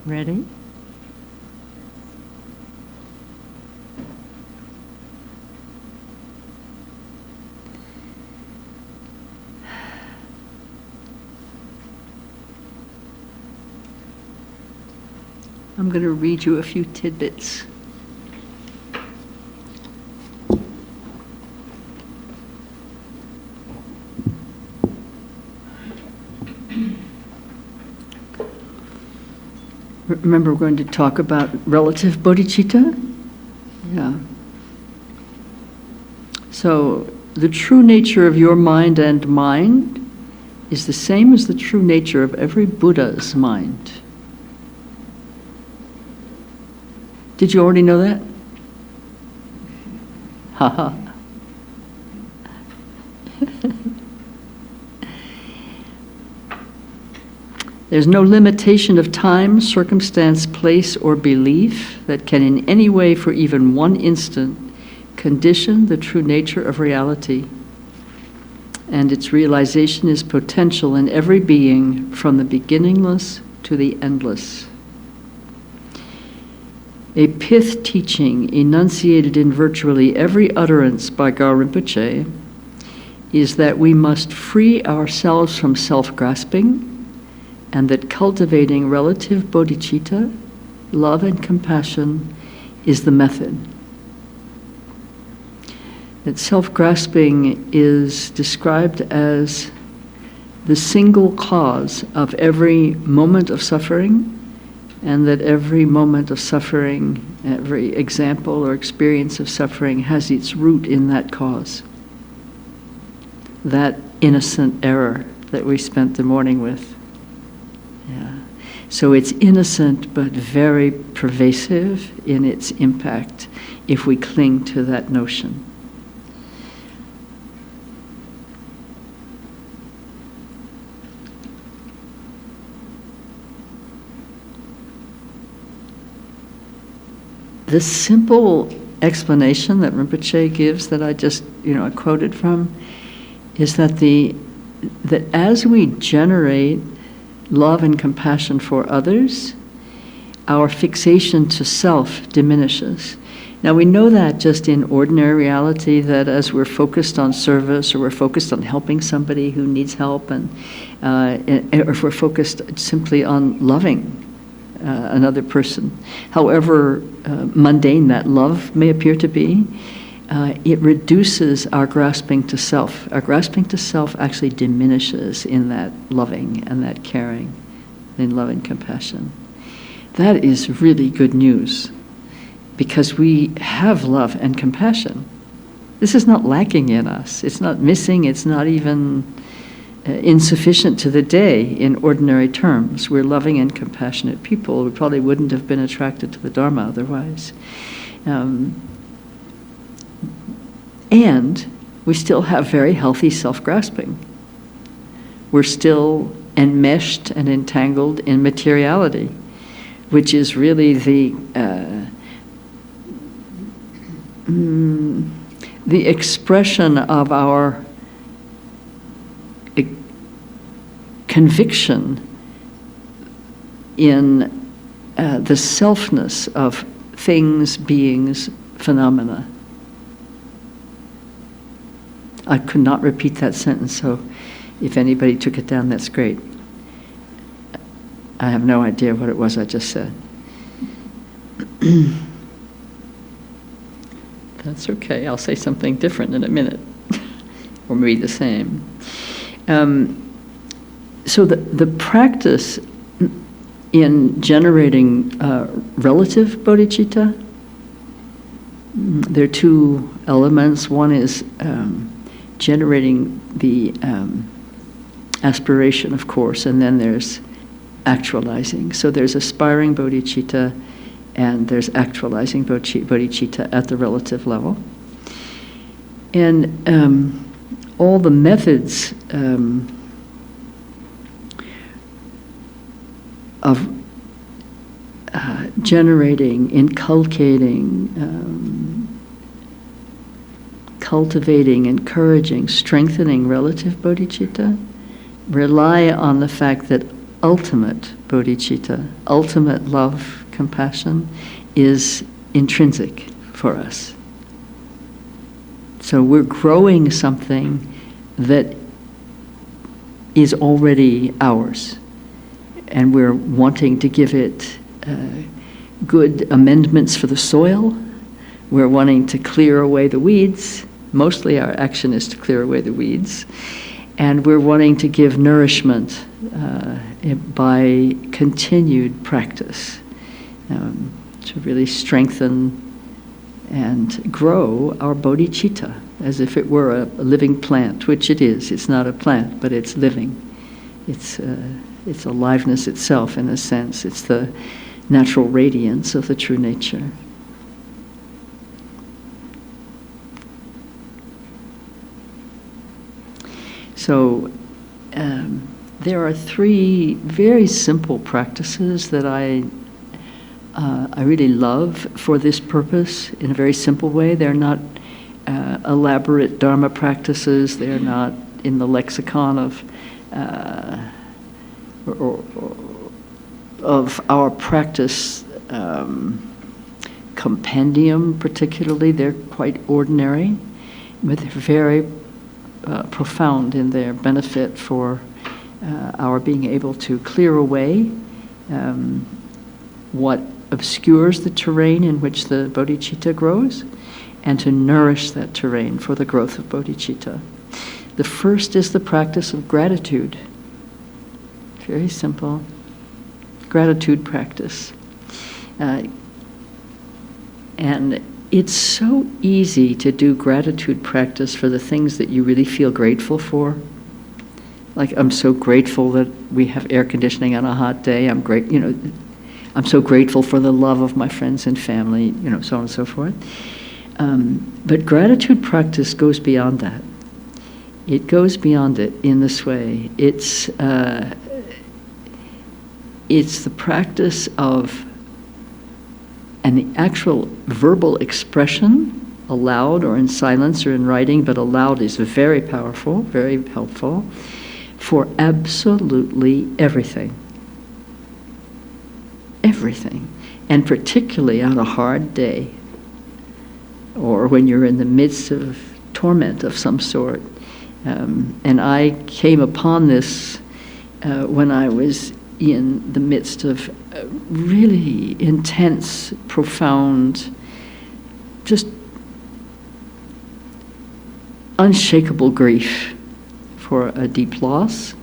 Ready? I'm going to read you a few tidbits. Remember, we're going to talk about relative bodhicitta? Yeah. So, the true nature of your mind and mind is the same as the true nature of every Buddha's mind. Did you already know that? Haha. There's no limitation of time, circumstance, place, or belief that can in any way, for even one instant, condition the true nature of reality. And its realization is potential in every being, from the beginningless to the endless. A pith teaching enunciated in virtually every utterance by Gar Rinpoche is that we must free ourselves from self-grasping, and that cultivating relative bodhicitta, love and compassion, is the method. That self-grasping is described as the single cause of every moment of suffering, and that every moment of suffering, every example or experience of suffering has its root in that cause. That innocent error that we spent the morning with. Yeah. So it's innocent but very pervasive in its impact if we cling to that notion. The simple explanation that Rinpoche gives that I just, I quoted from, is that that as we generate love and compassion for others, our fixation to self diminishes. Now we know that just in ordinary reality, that as we're focused on service, or we're focused on helping somebody who needs help, or if we're focused simply on loving another person, however mundane that love may appear to be, it reduces our grasping to self. Our grasping to self actually diminishes in that loving and that caring, in love and compassion. That is really good news, because we have love and compassion. This is not lacking in us. It's not missing. It's not even insufficient to the day in ordinary terms. We're loving and compassionate people. We probably wouldn't have been attracted to the Dharma otherwise. And we still have very healthy self-grasping. We're still enmeshed and entangled in materiality, which is really the expression of our conviction in the selfness of things, beings, phenomena. I could not repeat that sentence, so if anybody took it down, that's great. I have no idea what it was I just said. That's okay, I'll say something different in a minute, or maybe the same. So the practice in generating relative bodhicitta, there are two elements. One is generating the aspiration, of course, and then there's actualizing. So there's aspiring bodhicitta and there's actualizing bodhicitta at the relative level. And all the methods of generating, inculcating, cultivating, encouraging, strengthening relative bodhicitta rely on the fact that ultimate bodhicitta, ultimate love, compassion, is intrinsic for us. So we're growing something that is already ours, and we're wanting to give it good amendments for the soil. We're wanting to clear away the weeds. Mostly our action is to clear away the weeds. And we're wanting to give nourishment by continued practice to really strengthen and grow our bodhicitta as if it were a living plant, which it is. It's not a plant, but it's living. It's aliveness itself, in a sense. It's the natural radiance of the true nature. So there are 3 very simple practices that I really love for this purpose in a very simple way. They're not elaborate Dharma practices. They're not in the lexicon of our practice compendium particularly. They're quite ordinary, but they're very profound in their benefit for our being able to clear away what obscures the terrain in which the bodhicitta grows, and to nourish that terrain for the growth of bodhicitta. The first is the practice of gratitude. Very simple. Gratitude practice. And it's so easy to do gratitude practice for the things that you really feel grateful for. Like, I'm so grateful that we have air conditioning on a hot day. I'm so grateful for the love of my friends and family, so on and so forth. But gratitude practice goes beyond that. It goes beyond it in this way. It's the practice of an actual verbal expression, aloud or in silence or in writing, but aloud is very powerful, very helpful, for absolutely everything. Everything. And particularly on a hard day, or when you're in the midst of torment of some sort. And I came upon this when I was in the midst of really intense, profound, just unshakable grief for a deep loss.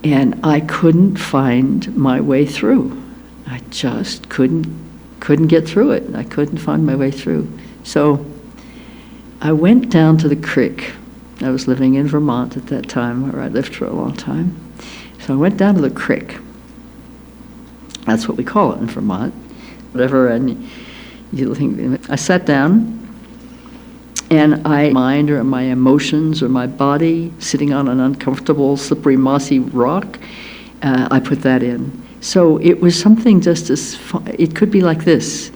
And I couldn't find my way through. I just couldn't get through it. I couldn't find my way through. So I went down to the creek. I was living in Vermont at that time, where I lived for a long time. So I went down to the creek. That's what we call it in Vermont. Whatever, and you think, I sat down, and my mind or my emotions or my body sitting on an uncomfortable, slippery, mossy rock, I put that in. So it was something just as it could be like this.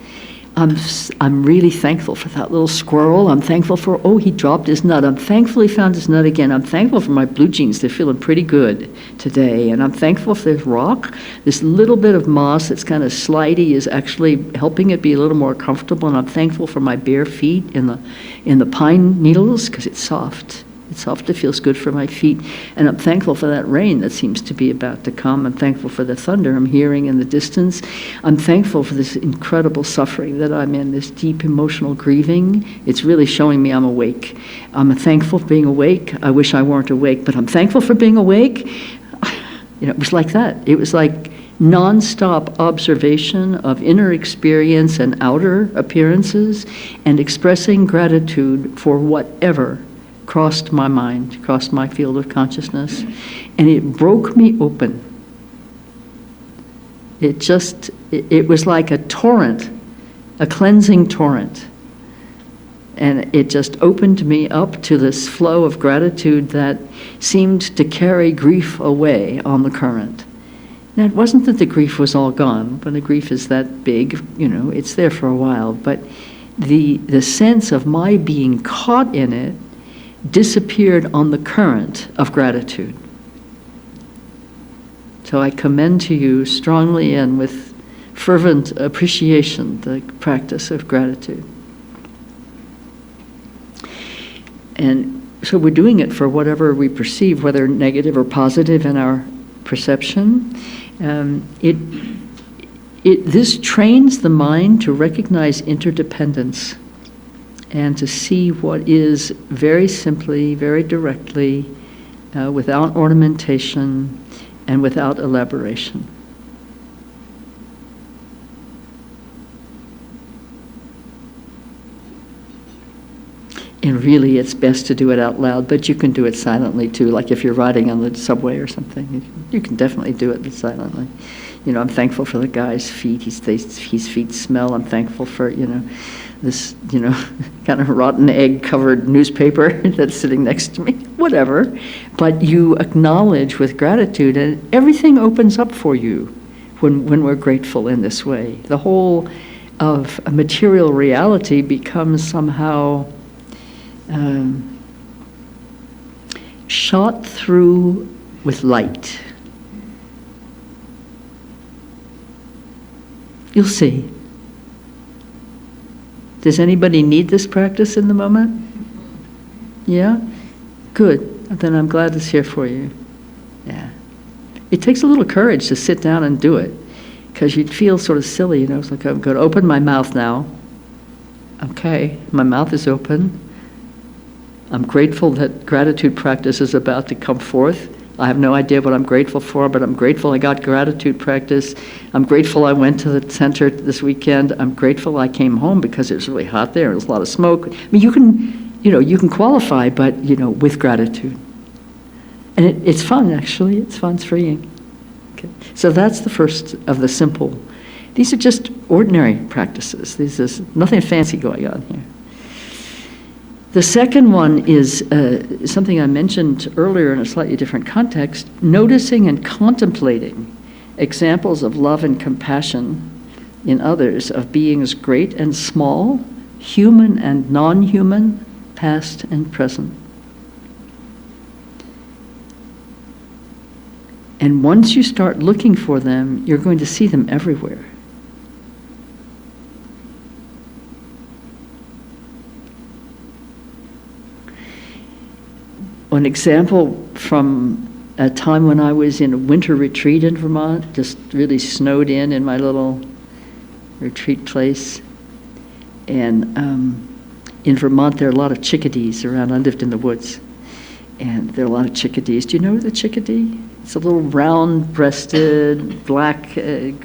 I'm really thankful for that little squirrel. I'm thankful for, he dropped his nut. I'm thankful he found his nut again. I'm thankful for my blue jeans. They're feeling pretty good today. And I'm thankful for this rock. This little bit of moss that's kind of slidey is actually helping it be a little more comfortable. And I'm thankful for my bare feet in the pine needles, because it's soft. It's soft, it feels good for my feet. And I'm thankful for that rain that seems to be about to come. I'm thankful for the thunder I'm hearing in the distance. I'm thankful for this incredible suffering that I'm in, this deep emotional grieving. It's really showing me I'm awake. I'm thankful for being awake. I wish I weren't awake, but I'm thankful for being awake. It was like that. It was like non-stop observation of inner experience and outer appearances, and expressing gratitude for whatever crossed my mind, crossed my field of consciousness, and it broke me open. It was like a torrent, a cleansing torrent. And it just opened me up to this flow of gratitude that seemed to carry grief away on the current. Now, it wasn't that the grief was all gone. When the grief is that big, it's there for a while. But the sense of my being caught in it disappeared on the current of gratitude. So I commend to you strongly and with fervent appreciation the practice of gratitude. And so we're doing it for whatever we perceive, whether negative or positive in our perception. This trains the mind to recognize interdependence and to see what is very simply, very directly, without ornamentation and without elaboration. And really, it's best to do it out loud, but you can do it silently too. Like if you're riding on the subway or something, you can definitely do it silently. You know, I'm thankful for the guy's feet. His feet smell. I'm thankful for, this, kind of rotten egg-covered newspaper that's sitting next to me. Whatever. But you acknowledge with gratitude, and everything opens up for you when we're grateful in this way. The whole of a material reality becomes somehow shot through with light. You'll see. Does anybody need this practice in the moment? Yeah? Good. Then I'm glad it's here for you. Yeah. It takes a little courage to sit down and do it, because you'd feel sort of silly, It's like, I'm going to open my mouth now. Okay, my mouth is open. I'm grateful that gratitude practice is about to come forth. I have no idea what I'm grateful for, but I'm grateful I got gratitude practice. I'm grateful I went to the center this weekend. I'm grateful I came home because it was really hot there. There was a lot of smoke. I mean, you can qualify, but, with gratitude. And it's fun, actually. It's fun, it's freeing. Okay. So that's the first of the simple. These are just ordinary practices. There's nothing fancy going on here. The second one is something I mentioned earlier in a slightly different context, noticing and contemplating examples of love and compassion in others, of beings great and small, human and non-human, past and present. And once you start looking for them, you're going to see them everywhere. An example from a time when I was in a winter retreat in Vermont, just really snowed in my little retreat place. And in Vermont, there are a lot of chickadees around. I lived in the woods, and there are a lot of chickadees. Do you know the chickadee? It's a little round-breasted, black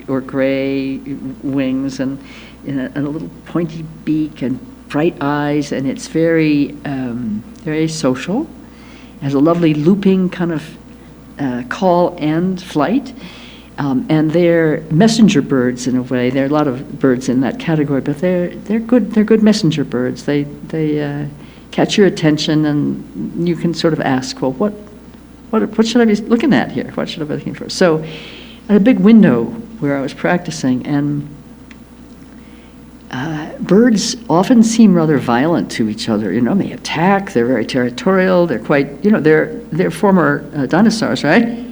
or gray wings, and a little pointy beak and bright eyes, and it's very, very social. It has a lovely looping kind of call and flight. And they're messenger birds in a way. There are a lot of birds in that category, but they're good. They're good messenger birds. They catch your attention, and you can sort of ask, well, what should I be looking at here? What should I be looking for? So, I had a big window where I was practicing, and birds often seem rather violent to each other. They attack. They're very territorial. They're quite, they're former dinosaurs, right?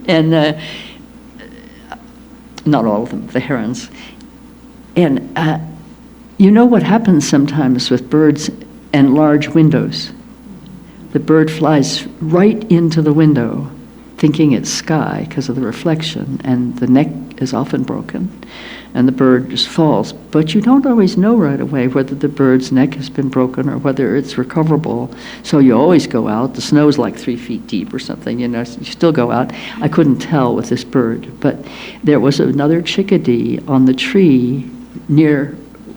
And not all of them, the herons. And what happens sometimes with birds and large windows? The bird flies right into the window, thinking it's sky because of the reflection, and the neck is often broken, and the bird just falls. But you don't always know right away whether the bird's neck has been broken or whether it's recoverable. So you always go out. The snow's like 3 feet deep or something, you still go out. I couldn't tell with this bird, but there was another chickadee on the tree near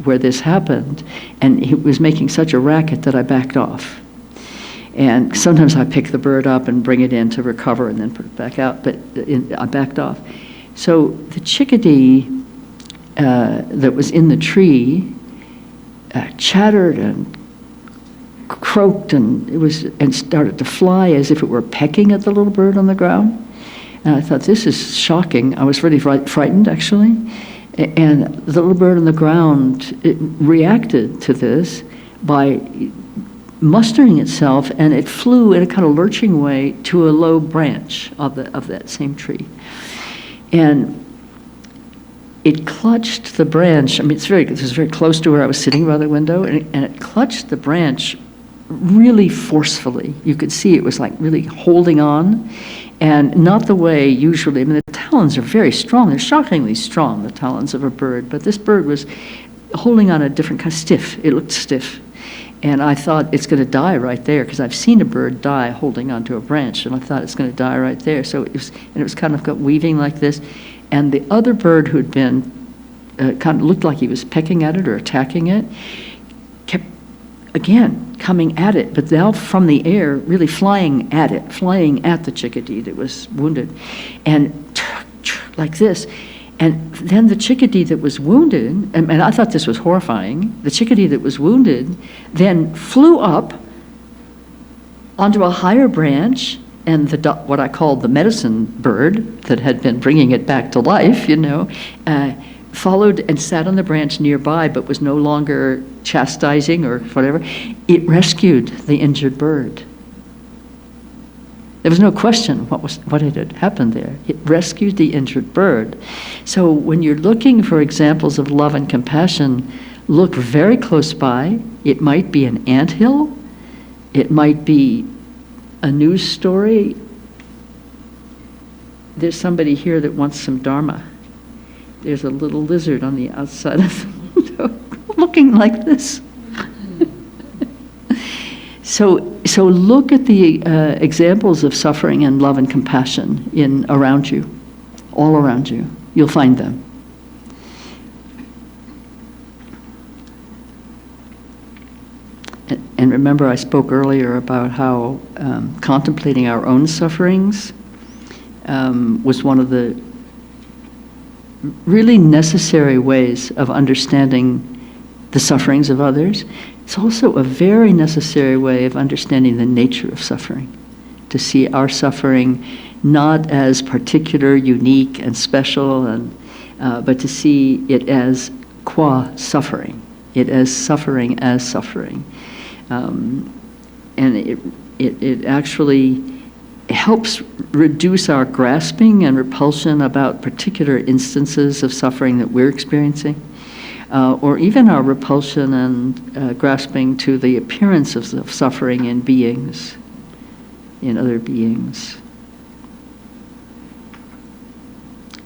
where this happened, and he was making such a racket that I backed off. And sometimes I pick the bird up and bring it in to recover and then put it back out, but I backed off. So the chickadee that was in the tree chattered and croaked and started to fly as if it were pecking at the little bird on the ground. And I thought, this is shocking. I was really frightened, actually. And the little bird on the ground, it reacted to this by mustering itself, and it flew in a kind of lurching way to a low branch of that same tree. And it clutched the branch. I mean, this was very close to where I was sitting by the window, and it clutched the branch really forcefully. You could see it was like really holding on, and not the way usually. I mean, the talons are very strong. They're shockingly strong, the talons of a bird. But this bird was holding on a different kind of stiff. It looked stiff. And I thought, it's going to die right there, because I've seen a bird die holding onto a branch, and I thought it's going to die right there. So it was kind of weaving like this. And the other bird who'd been, kind of looked like he was pecking at it or attacking it, kept, again, coming at it, but now from the air, really flying at it, flying at the chickadee that was wounded, and like this. And then the chickadee that was wounded, and I thought this was horrifying, the chickadee that was wounded then flew up onto a higher branch, and what I called the medicine bird that had been bringing it back to life, followed and sat on the branch nearby, but was no longer chastising or whatever. It rescued the injured bird. There was no question what had happened there. It rescued the injured bird. So when you're looking for examples of love and compassion, look very close by. It might be an anthill. It might be a news story. There's somebody here that wants some Dharma. There's a little lizard on the outside of the window looking like this. So look at the examples of suffering and love and compassion around you, all around you. You'll find them. And remember, I spoke earlier about how contemplating our own sufferings was one of the really necessary ways of understanding the sufferings of others. It's also a very necessary way of understanding the nature of suffering, to see our suffering not as particular, unique, and special, but to see it as qua suffering, it as suffering as suffering. And it actually helps reduce our grasping and repulsion about particular instances of suffering that we're experiencing. Or even our repulsion and grasping to the appearance of suffering in beings, in other beings.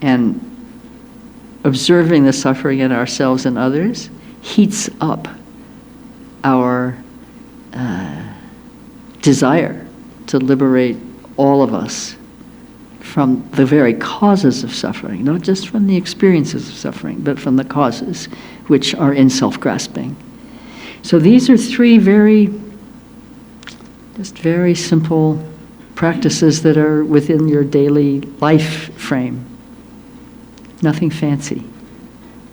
And observing the suffering in ourselves and others heats up our desire to liberate all of us from the very causes of suffering, not just from the experiences of suffering, but from the causes, which are in self-grasping. So these are three very simple practices that are within your daily life frame. Nothing fancy.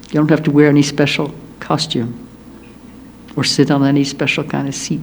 You don't have to wear any special costume or sit on any special kind of seat.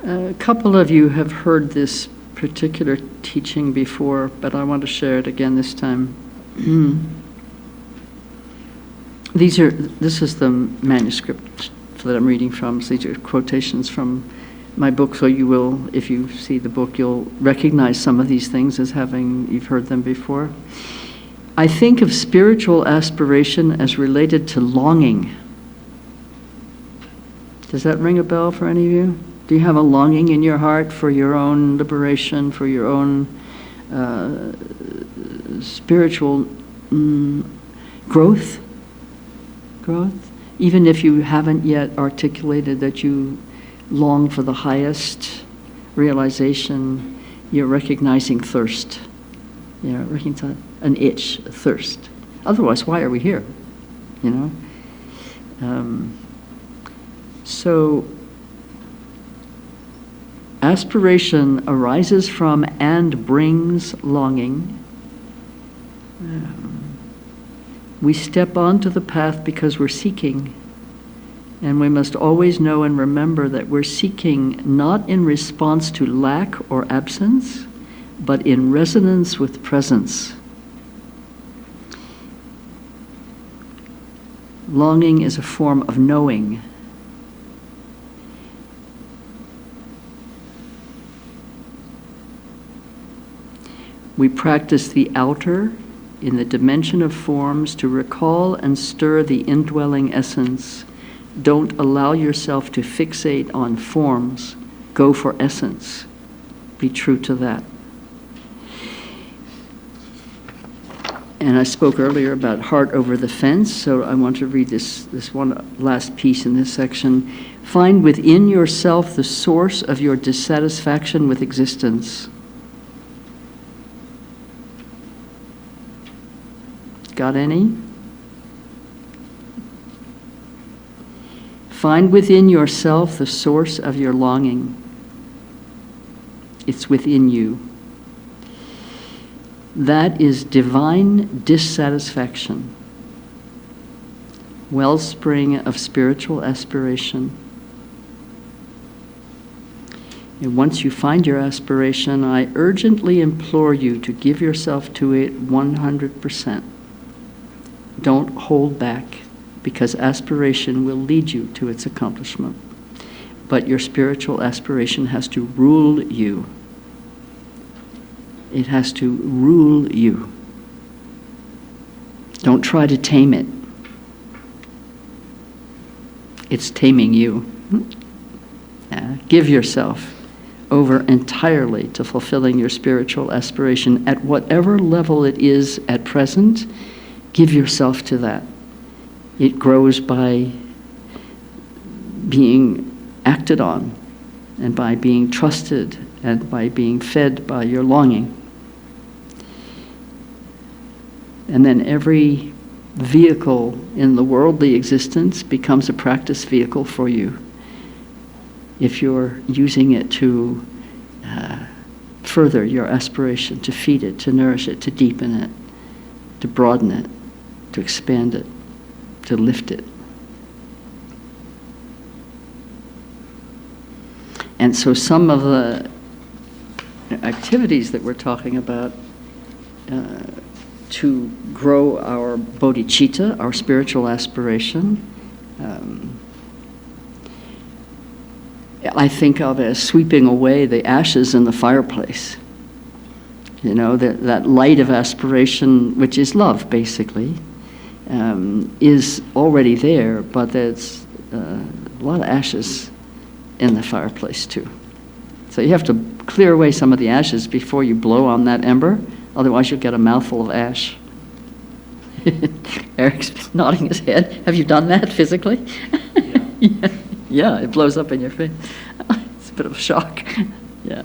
A couple of you have heard this particular teaching before, but I want to share it again this time. This is the manuscript that I'm reading from. So these are quotations from my book, so you will, if you see the book, you'll recognize some of these things as you've heard them before. I think of spiritual aspiration as related to longing. Does that ring a bell for any of you? Do you have a longing in your heart for your own liberation, for your own spiritual growth? Even if you haven't yet articulated that you long for the highest realization, you're recognizing thirst. You're recognizing an itch, a thirst. Otherwise, why are we here? You know? So, aspiration arises from and brings longing. We step onto the path because we're seeking. And we must always know and remember that we're seeking not in response to lack or absence, but in resonance with presence. Longing is a form of knowing. We practice the outer in the dimension of forms to recall and stir the indwelling essence. Don't allow yourself to fixate on forms. Go for essence. Be true to that. And I spoke earlier about heart over the fence, so I want to read this one last piece in this section. Find within yourself the source of your dissatisfaction with existence. Got any? Find within yourself the source of your longing. It's within you. That is divine dissatisfaction, wellspring of spiritual aspiration. And once you find your aspiration, I urgently implore you to give yourself to it 100%. Don't hold back, because aspiration will lead you to its accomplishment. But your spiritual aspiration has to rule you. It has to rule you. Don't try to tame it. It's taming you. Give yourself over entirely to fulfilling your spiritual aspiration at whatever level it is at present. Give yourself to that. It grows by being acted on and by being trusted and by being fed by your longing. And then every vehicle in the worldly existence becomes a practice vehicle for you if you're using it to further your aspiration, to feed it, to nourish it, to deepen it, to broaden it, to expand it, to lift it. And so some of the activities that we're talking about to grow our bodhicitta, our spiritual aspiration, I think of as sweeping away the ashes in the fireplace. You know, that light of aspiration, which is love, basically, is already there, but there's a lot of ashes in the fireplace too. So you have to clear away some of the ashes before you blow on that ember, otherwise you'll get a mouthful of ash. Eric's nodding his head. Have you done that physically? Yeah. Yeah, it blows up in your face. It's a bit of a shock. Yeah.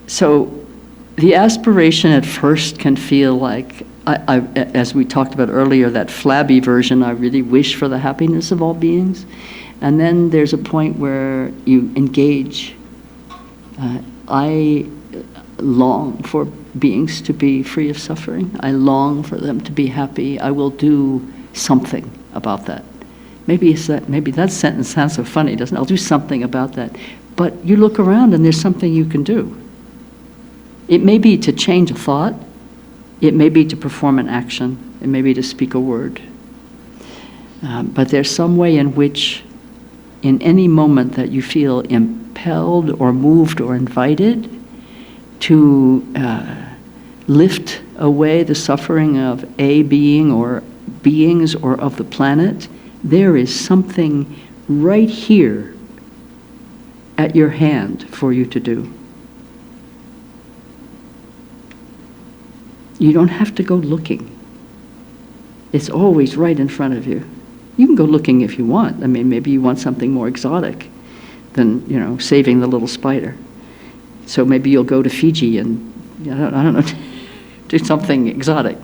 So the aspiration at first can feel like, as we talked about earlier, that flabby version, I really wish for the happiness of all beings. And then there's a point where you engage. I long for beings to be free of suffering. I long for them to be happy. I will do something about that. Maybe that sentence sounds so funny, doesn't it? I'll do something about that. But you look around and there's something you can do. It may be to change a thought. It may be to perform an action. It may be to speak a word. But there's some way in which, in any moment that you feel impelled or moved or invited to lift away the suffering of a being or beings or of the planet, there is something right here at your hand for you to do. You don't have to go looking. It's always right in front of you. You can go looking if you want. I mean, maybe you want something more exotic than, saving the little spider. So maybe you'll go to Fiji and, I don't know, do something exotic.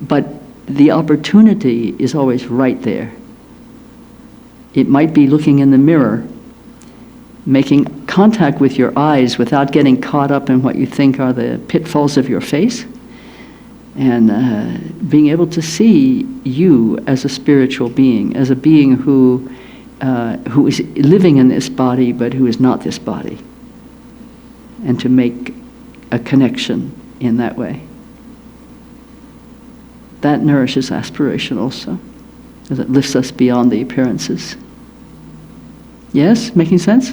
But the opportunity is always right there. It might be looking in the mirror, making contact with your eyes without getting caught up in what you think are the pitfalls of your face, and being able to see you as a spiritual being, as a being who is living in this body but who is not this body, and to make a connection in that way. That nourishes aspiration also, as it lifts us beyond the appearances. Yes? Making sense?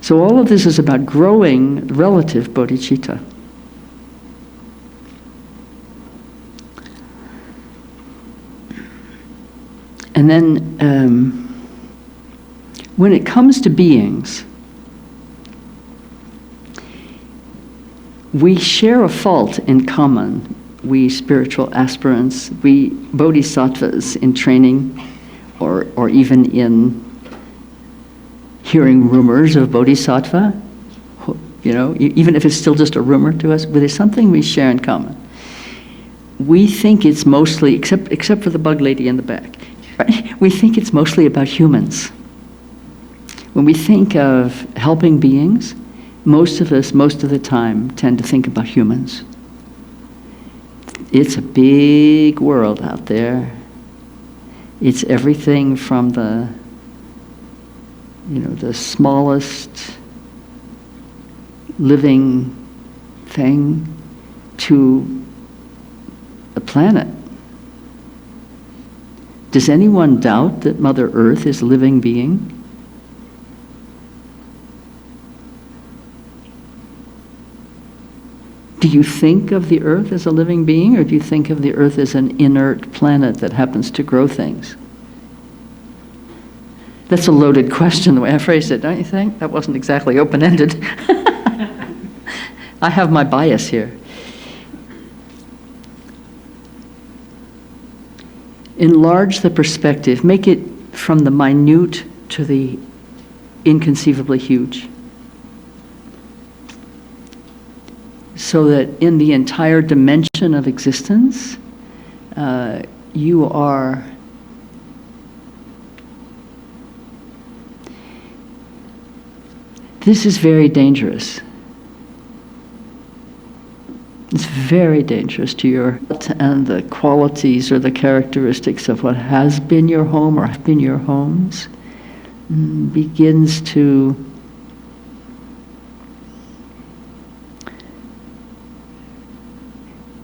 So all of this is about growing relative bodhicitta. And then when it comes to beings, we share a fault in common, we spiritual aspirants, we bodhisattvas in training, or even in hearing rumors of bodhisattva, even if it's still just a rumor to us, but there's something we share in common. We think it's mostly, except for the bug lady in the back, right? We think it's mostly about humans. When we think of helping beings, most of us, most of the time, tend to think about humans. It's a big world out there. It's everything from the smallest living thing to the planet. Does anyone doubt that Mother Earth is a living being? Do you think of the Earth as a living being, or do you think of the Earth as an inert planet that happens to grow things? That's a loaded question, the way I phrased it, don't you think? That wasn't exactly open-ended. I have my bias here. Enlarge the perspective. Make it from the minute to the inconceivably huge. So that in the entire dimension of existence, you are this is very dangerous. It's very dangerous to your and the qualities or the characteristics of what has been your home or have been your homes begins to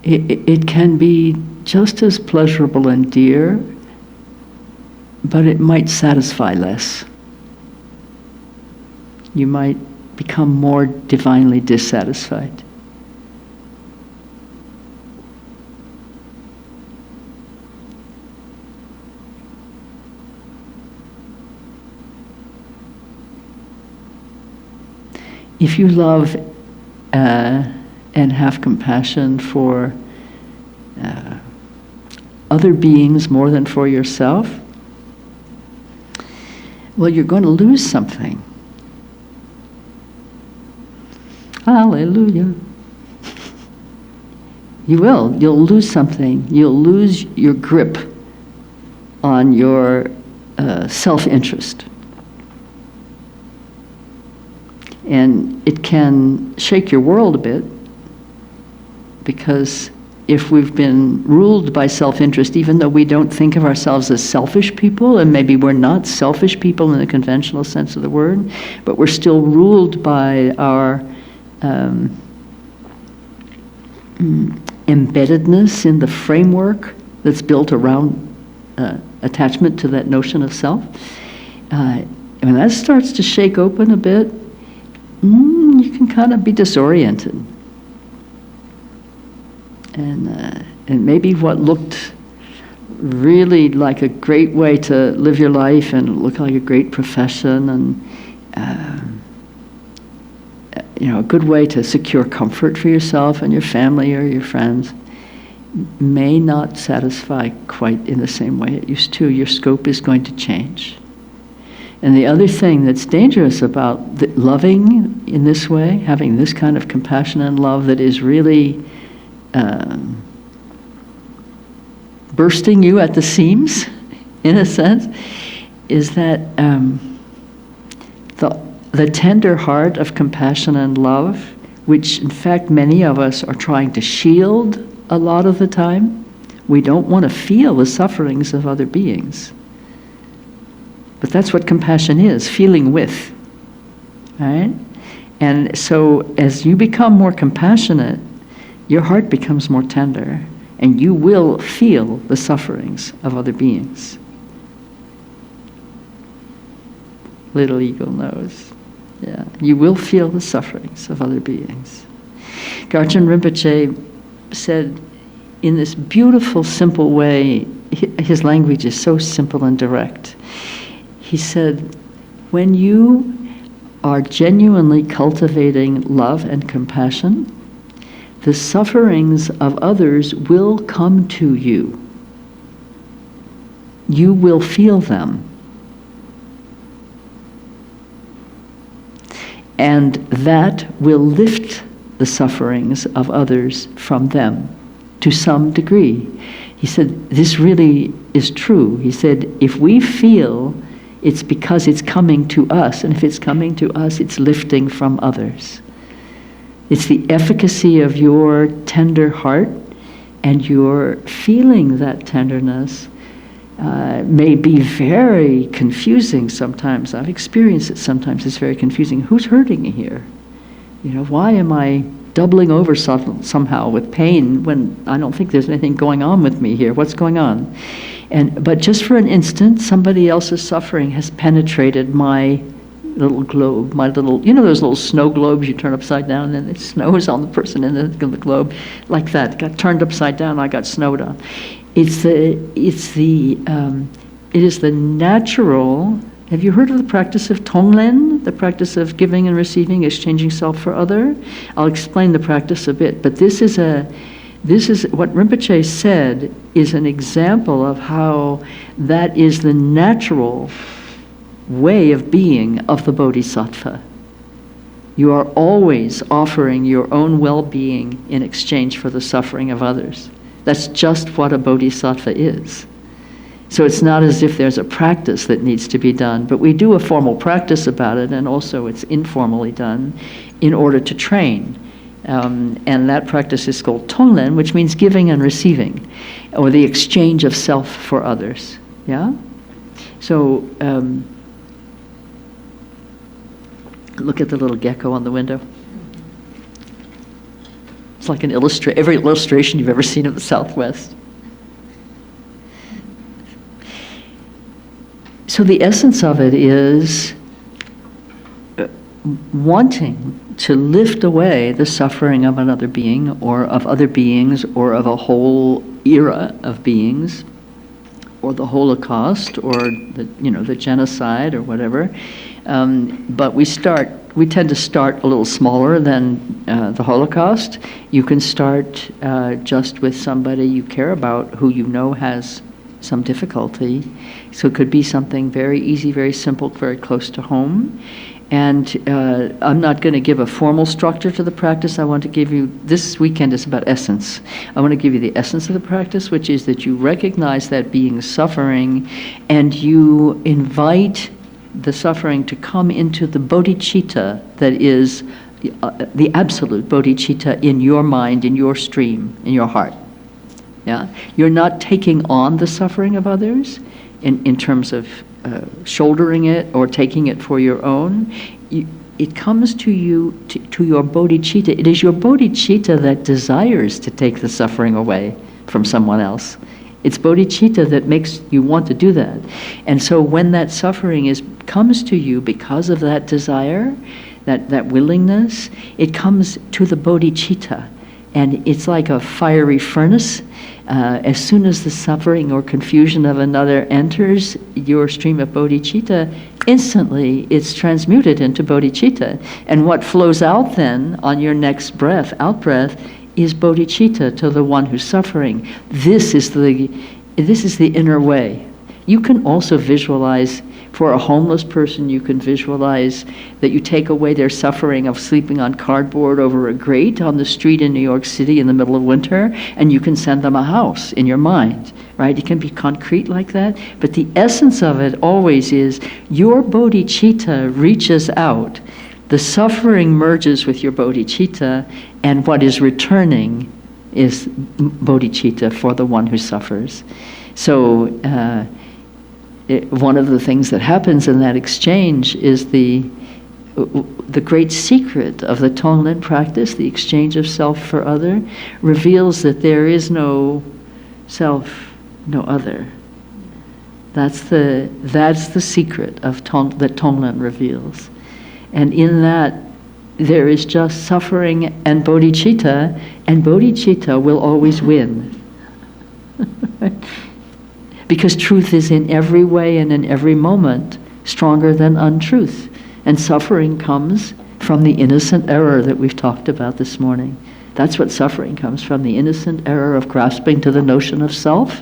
it can be just as pleasurable and dear, but it might satisfy less. You might become more divinely dissatisfied. If you love and have compassion for other beings more than for yourself, well, you're going to lose something. Hallelujah. You will. You'll lose something. You'll lose your grip on your self-interest. And it can shake your world a bit, because if we've been ruled by self-interest, even though we don't think of ourselves as selfish people, and maybe we're not selfish people in the conventional sense of the word, but we're still ruled by our embeddedness in the framework that's built around attachment to that notion of self. When that starts to shake open a bit, you can kind of be disoriented. And maybe what looked really like a great way to live your life and look like a great profession and a good way to secure comfort for yourself and your family or your friends may not satisfy quite in the same way it used to. Your scope is going to change. And the other thing that's dangerous about loving in this way, having this kind of compassion and love that is really bursting you at the seams, in a sense, is that the tender heart of compassion and love, which in fact many of us are trying to shield a lot of the time. We don't want to feel the sufferings of other beings. But that's what compassion is, feeling with, right? And so as you become more compassionate, your heart becomes more tender, and you will feel the sufferings of other beings. Little ego knows. Yeah, you will feel the sufferings of other beings. Garchen Rinpoche said in this beautiful, simple way, his language is so simple and direct. He said, when you are genuinely cultivating love and compassion, the sufferings of others will come to you. You will feel them. And that will lift the sufferings of others from them to some degree. He said, this really is true. He said, if we feel, it's because it's coming to us, and if it's coming to us, it's lifting from others. It's the efficacy of your tender heart, and your feeling that tenderness may be very confusing sometimes. I've experienced it sometimes. It's very confusing. Who's hurting me here? Why am I doubling over somehow with pain when I don't think there's anything going on with me here? What's going on? But just for an instant, somebody else's suffering has penetrated my little globe, my little, those little snow globes you turn upside down and it snows on the person in the globe, like that. Got turned upside down, I got snowed on. It is the natural. Have you heard of the practice of Tonglen, the practice of giving and receiving, exchanging self for other? I'll explain the practice a bit, but this is what Rinpoche said is an example of how that is the natural way of being of the Bodhisattva. You are always offering your own well-being in exchange for the suffering of others. That's just what a Bodhisattva is. So it's not as if there's a practice that needs to be done, but we do a formal practice about it, and also it's informally done in order to train. And that practice is called Tonglen, which means giving and receiving, or the exchange of self for others. Yeah? So, look at the little gecko on the window. It's like every illustration you've ever seen of the Southwest. So the essence of it is wanting to lift away the suffering of another being, or of other beings, or of a whole era of beings, or the Holocaust, or the genocide, or whatever. But we tend to start a little smaller than the Holocaust. You can start just with somebody you care about who has some difficulty. So it could be something very easy, very simple, very close to home. And I'm not going to give a formal structure to the practice. I want to give you, this weekend is about essence. I want to give you the essence of the practice, which is that you recognize that being suffering, and you invite the suffering to come into the bodhicitta that is the absolute bodhicitta in your mind, in your stream, in your heart. Yeah, you're not taking on the suffering of others in terms of shouldering it or taking it for your own. It comes to you, to your bodhicitta. It is your bodhicitta that desires to take the suffering away from someone else. It's bodhicitta that makes you want to do that. And so when that suffering comes to you because of that desire, that willingness, it comes to the bodhicitta. And it's like a fiery furnace, As soon as the suffering or confusion of another enters your stream of bodhicitta, instantly it's transmuted into bodhicitta. And what flows out then on your next breath, out breath, is bodhicitta to the one who's suffering. This is the inner way. You can also visualize, for a homeless person, you can visualize that you take away their suffering of sleeping on cardboard over a grate on the street in New York City in the middle of winter, and you can send them a house in your mind, right? It can be concrete like that, but the essence of it always is your bodhicitta reaches out, the suffering merges with your bodhicitta, and what is returning is bodhicitta for the one who suffers. So, one of the things that happens in that exchange is the great secret of the Tonglen practice, the exchange of self for other, reveals that there is no self, no other. That's the secret of that Tonglen reveals. And in that, there is just suffering and bodhicitta will always win. Because truth is in every way and in every moment stronger than untruth. And suffering comes from the innocent error that we've talked about this morning. That's what suffering comes from, the innocent error of grasping to the notion of self.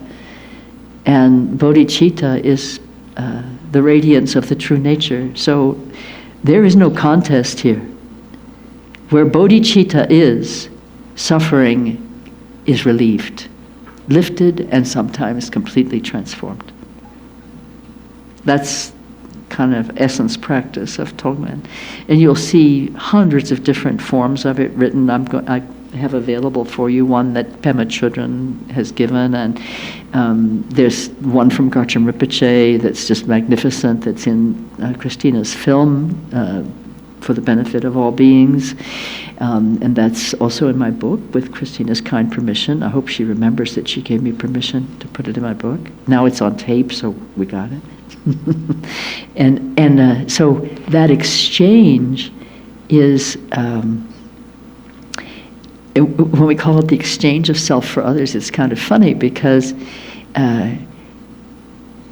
And bodhicitta is the radiance of the true nature. So there is no contest here. Where bodhicitta is, suffering is relieved, lifted, and sometimes completely transformed. That's kind of essence practice of Tonglen. And you'll see hundreds of different forms of it written. I have available for you one that Pema Chodron has given, and there's one from Garchen Rinpoche that's just magnificent, that's in Christina's film, For the Benefit of All Beings. And that's also in my book with Christina's kind permission. I hope she remembers that she gave me permission to put it in my book. Now it's on tape, so we got it. and so that exchange is, when we call it the exchange of self for others, it's kind of funny because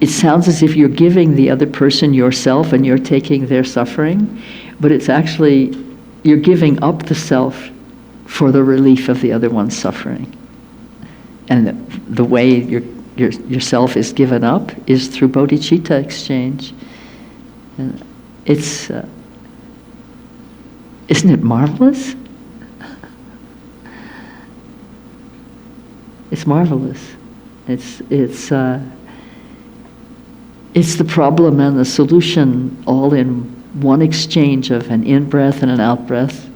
it sounds as if you're giving the other person yourself and you're taking their suffering, but it's actually you're giving up the self for the relief of the other one's suffering. And the way your self is given up is through bodhicitta exchange. And it's isn't it marvelous? It's marvelous. It's the problem and the solution all in one exchange of an in-breath and an out-breath.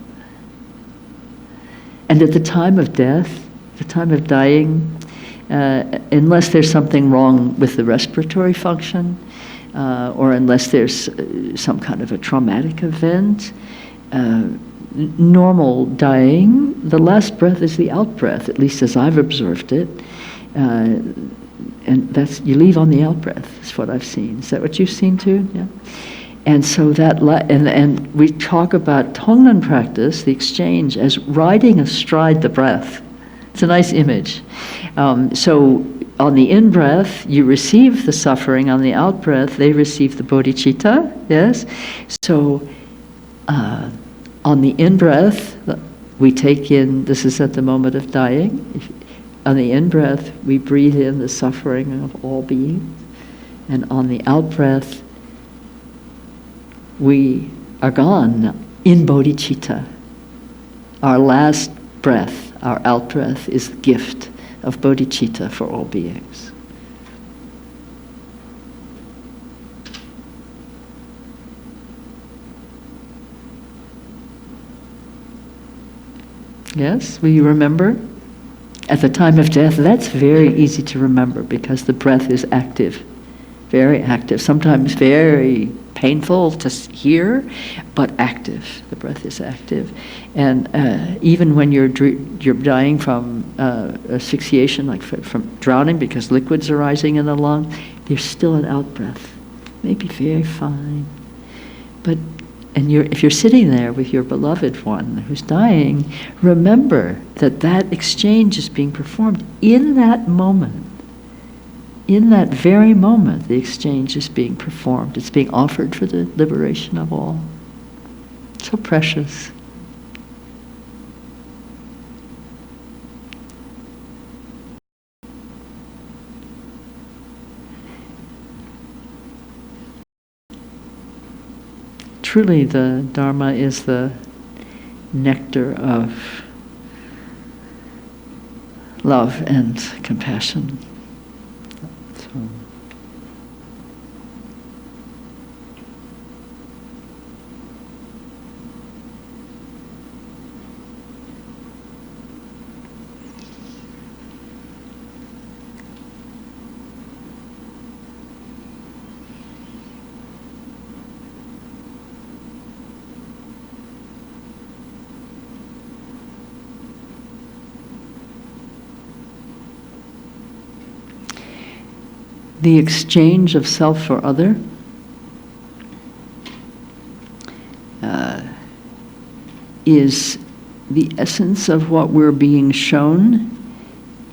And at the time of death, the time of dying, unless there's something wrong with the respiratory function, or unless there's some kind of a traumatic event, normal dying, the last breath is the out-breath, at least as I've observed it. And that's, you leave on the out-breath, is what I've seen. Is that what you've seen too? Yeah. And so that, and we talk about Tonglen practice, the exchange, as riding astride the breath. It's a nice image. So on the in-breath, you receive the suffering. On the out-breath, they receive the bodhicitta, yes? So on the in-breath, we take in, this is at the moment of dying. On the in-breath, we breathe in the suffering of all beings. And on the out-breath, we are gone in bodhicitta. Our last breath, our out-breath, is the gift of bodhicitta for all beings. Yes, will you remember? At the time of death, that's very easy to remember because the breath is active, very active, sometimes very painful to hear, but active. The breath is active. And even when you're dying from asphyxiation, like from drowning because liquids are rising in the lung, there's still an out-breath, maybe very fine. But and if you're sitting there with your beloved one who's dying, remember that that exchange is being performed in that moment. In that very moment, the exchange is being performed. It's being offered for the liberation of all. So precious. Truly, the Dharma is the nectar of love and compassion. So. The exchange of self for other is the essence of what we're being shown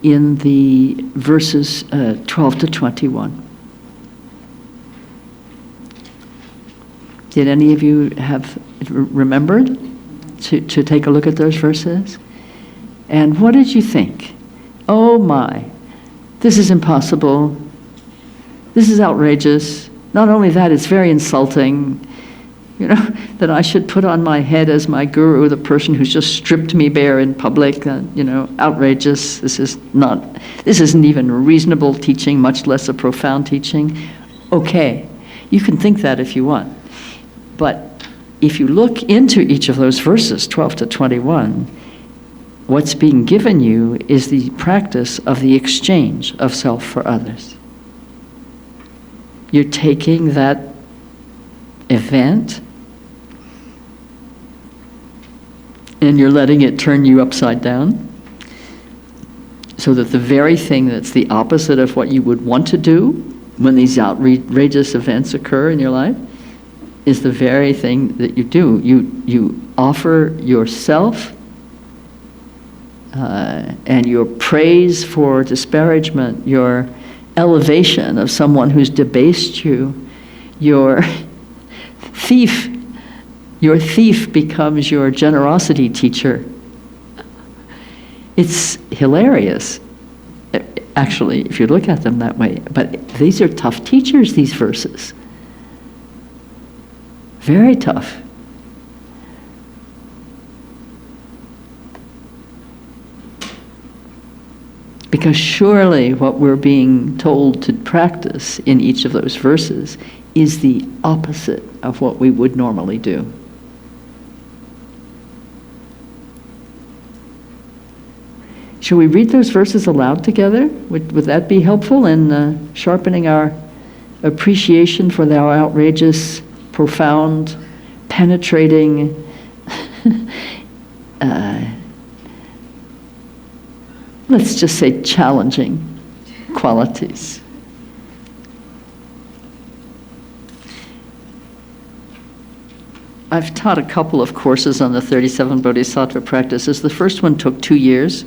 in the verses 12 to 21. Did any of you have remembered to take a look at those verses? And what did you think? Oh my, this is impossible. This is outrageous. Not only that, it's very insulting, that I should put on my head as my guru the person who's just stripped me bare in public, outrageous. This isn't even reasonable teaching, much less a profound teaching. Okay, you can think that if you want. But if you look into each of those verses, 12 to 21, what's being given you is the practice of the exchange of self for others. You're taking that event and you're letting it turn you upside down so that the very thing that's the opposite of what you would want to do when these outrageous events occur in your life is the very thing that you do. You offer yourself and your praise for disparagement, your elevation of someone who's debased you, your thief becomes your generosity teacher. It's hilarious, actually, if you look at them that way. But these are tough teachers, these verses. Very tough. Because surely what we're being told to practice in each of those verses is the opposite of what we would normally do. Shall we read those verses aloud together? Would that be helpful in sharpening our appreciation for the outrageous, profound, penetrating, let's just say challenging qualities? I've taught a couple of courses on the 37 Bodhisattva practices. The first one took 2 years.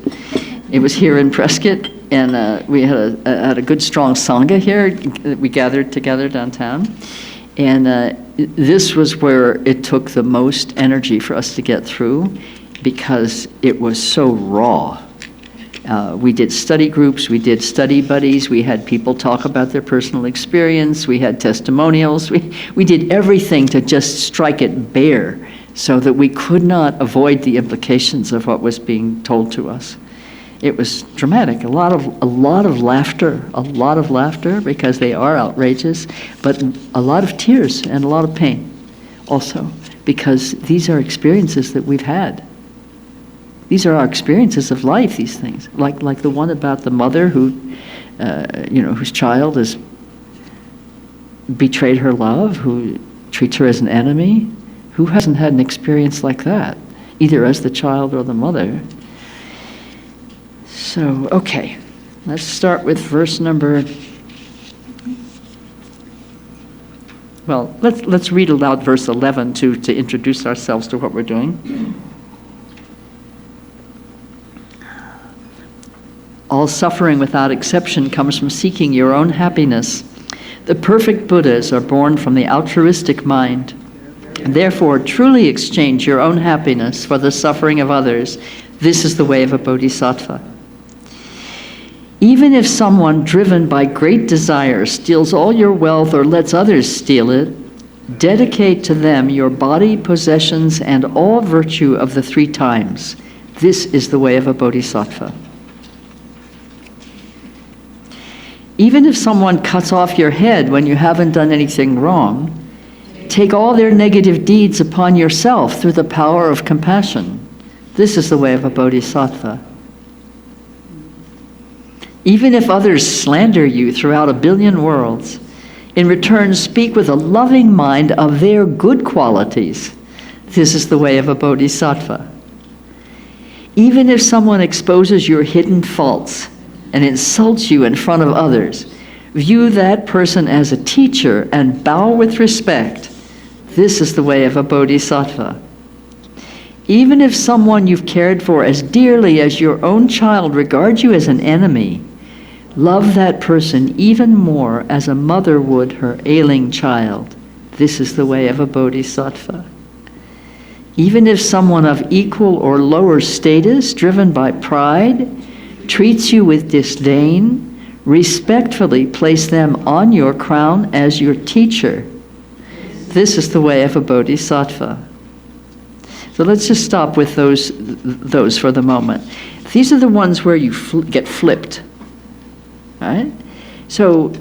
It was here in Prescott, and we had a good, strong Sangha here. We gathered together downtown. And this was where it took the most energy for us to get through because it was so raw. We did study groups, we did study buddies, we had people talk about their personal experience, we had testimonials, we did everything to just strike it bare so that we could not avoid the implications of what was being told to us. It was dramatic, a lot of laughter because they are outrageous, but a lot of tears and a lot of pain also because these are experiences that we've had. These are our experiences of life, these things. Like the one about the mother who, whose child has betrayed her love, who treats her as an enemy. Who hasn't had an experience like that, either as the child or the mother? So, okay, let's start with verse number Well, let's read aloud verse 11 to introduce ourselves to what we're doing. All suffering without exception comes from seeking your own happiness. The perfect Buddhas are born from the altruistic mind. And therefore, truly exchange your own happiness for the suffering of others. This is the way of a bodhisattva. Even if someone driven by great desire steals all your wealth or lets others steal it, dedicate to them your body, possessions, and all virtue of the 3 times. This is the way of a bodhisattva. Even if someone cuts off your head when you haven't done anything wrong, take all their negative deeds upon yourself through the power of compassion. This is the way of a bodhisattva. Even if others slander you throughout 1 billion worlds, in return speak with a loving mind of their good qualities. This is the way of a bodhisattva. Even if someone exposes your hidden faults and insults you in front of others, view that person as a teacher and bow with respect. This is the way of a bodhisattva. Even if someone you've cared for as dearly as your own child regards you as an enemy, love that person even more as a mother would her ailing child. This is the way of a bodhisattva. Even if someone of equal or lower status, driven by pride, treats you with disdain, respectfully place them on your crown as your teacher. This is the way of a bodhisattva. So let's just stop with those for the moment. These are the ones where you get flipped. All right? So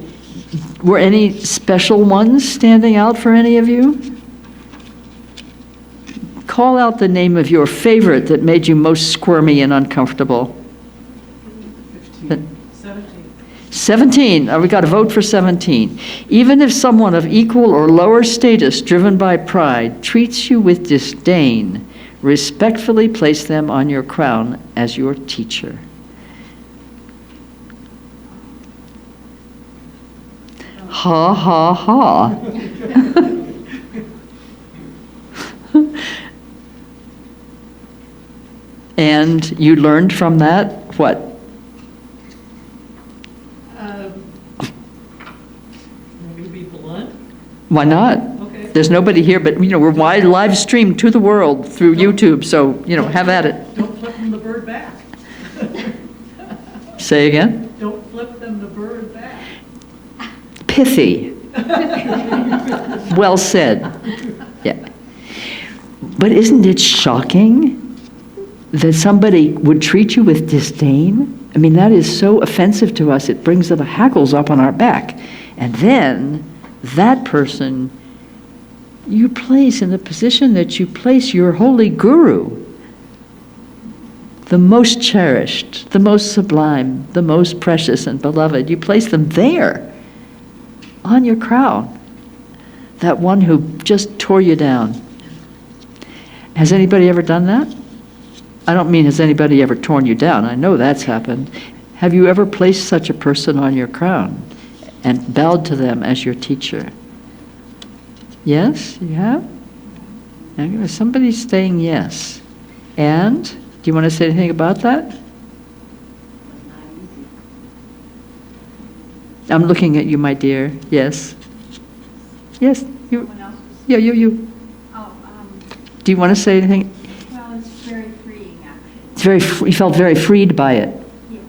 were any special ones standing out for any of you? Call out the name of your favorite that made you most squirmy and uncomfortable. 17. We got to vote for 17. Even if someone of equal or lower status, driven by pride, treats you with disdain, respectfully place them on your crown as your teacher. Ha, ha, ha. And you learned from that what? Why not? Okay. There's nobody here, but we're live streamed to the world through YouTube, so have at it. Don't flip them the bird back. Say again? Don't flip them the bird back. Pithy. Well said. Yeah. But isn't it shocking that somebody would treat you with disdain? I mean, that is so offensive to us, it brings the hackles up on our back. And then that person you place in the position that you place your holy guru, the most cherished, the most sublime, the most precious and beloved. You place them there on your crown, that one who just tore you down. Has anybody ever done that? I don't mean has anybody ever torn you down. I know that's happened. Have you ever placed such a person on your crown and bowed to them as your teacher? Yes, you have? And somebody's saying yes. And do you want to say anything about that? I'm looking at you, my dear. Yes. Yes. You. Yeah, you. Do you want to say anything? Well, it's very freeing, actually. You felt very freed by it. Yes.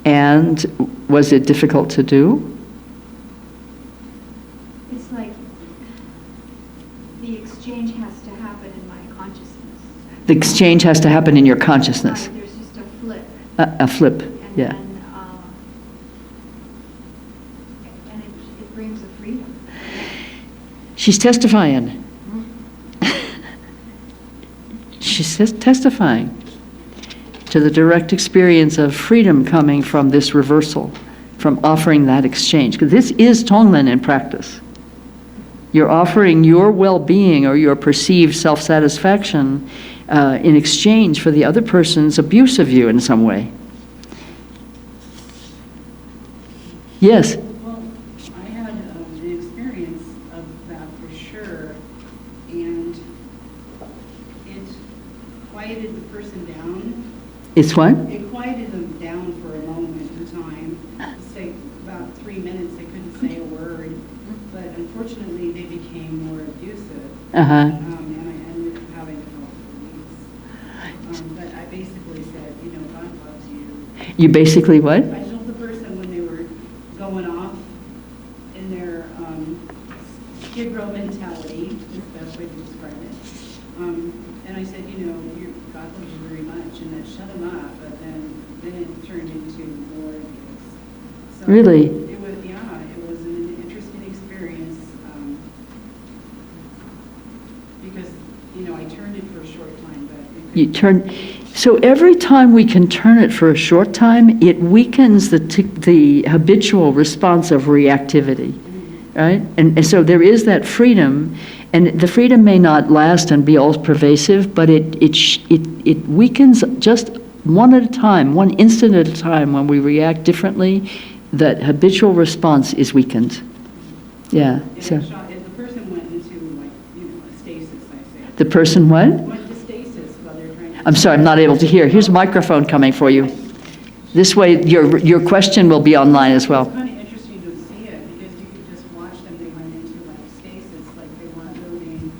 And was it difficult to do? It's like the exchange has to happen in my consciousness. The exchange has to happen in your consciousness. There's just a flip. A flip, And yeah. then, and it brings a freedom. She's testifying. She's testifying to the direct experience of freedom coming from this reversal, from offering that exchange. Because this is Tonglen in practice. You're offering your well-being or your perceived self-satisfaction in exchange for the other person's abuse of you in some way. Well, Yes? I had quieted the person down. It's what? It quieted them down for a moment in time. Say about 3 minutes, they couldn't say a word, but unfortunately they became more abusive. Uh-huh. And I ended up having to call the police. But I basically said, you know, God loves you. You basically what? I told the person when they were going off in their skid row mentality, is the best way to describe it. And I said, you know, God loves you very much, and that shut them up. But then it turned into more abuse. So Really? It was, yeah, it was an interesting experience because, you know, I turned it for a short time, but You turn. So every time we can turn it for a short time, it weakens the habitual response of reactivity, right? And so there is that freedom, and the freedom may not last and be all pervasive, but it weakens just one at a time, one instant at a time. When we react differently, that habitual response is weakened. Yeah. So the person went into, like, you know, a stasis, I say. the person what? Went to stasis while they're trying to... I'm sorry, I'm not able to hear. Here's a microphone coming for you. This way, your question will be online as well. It's kind of interesting to see it because you could just watch them. They went into like stasis, like they weren't moving.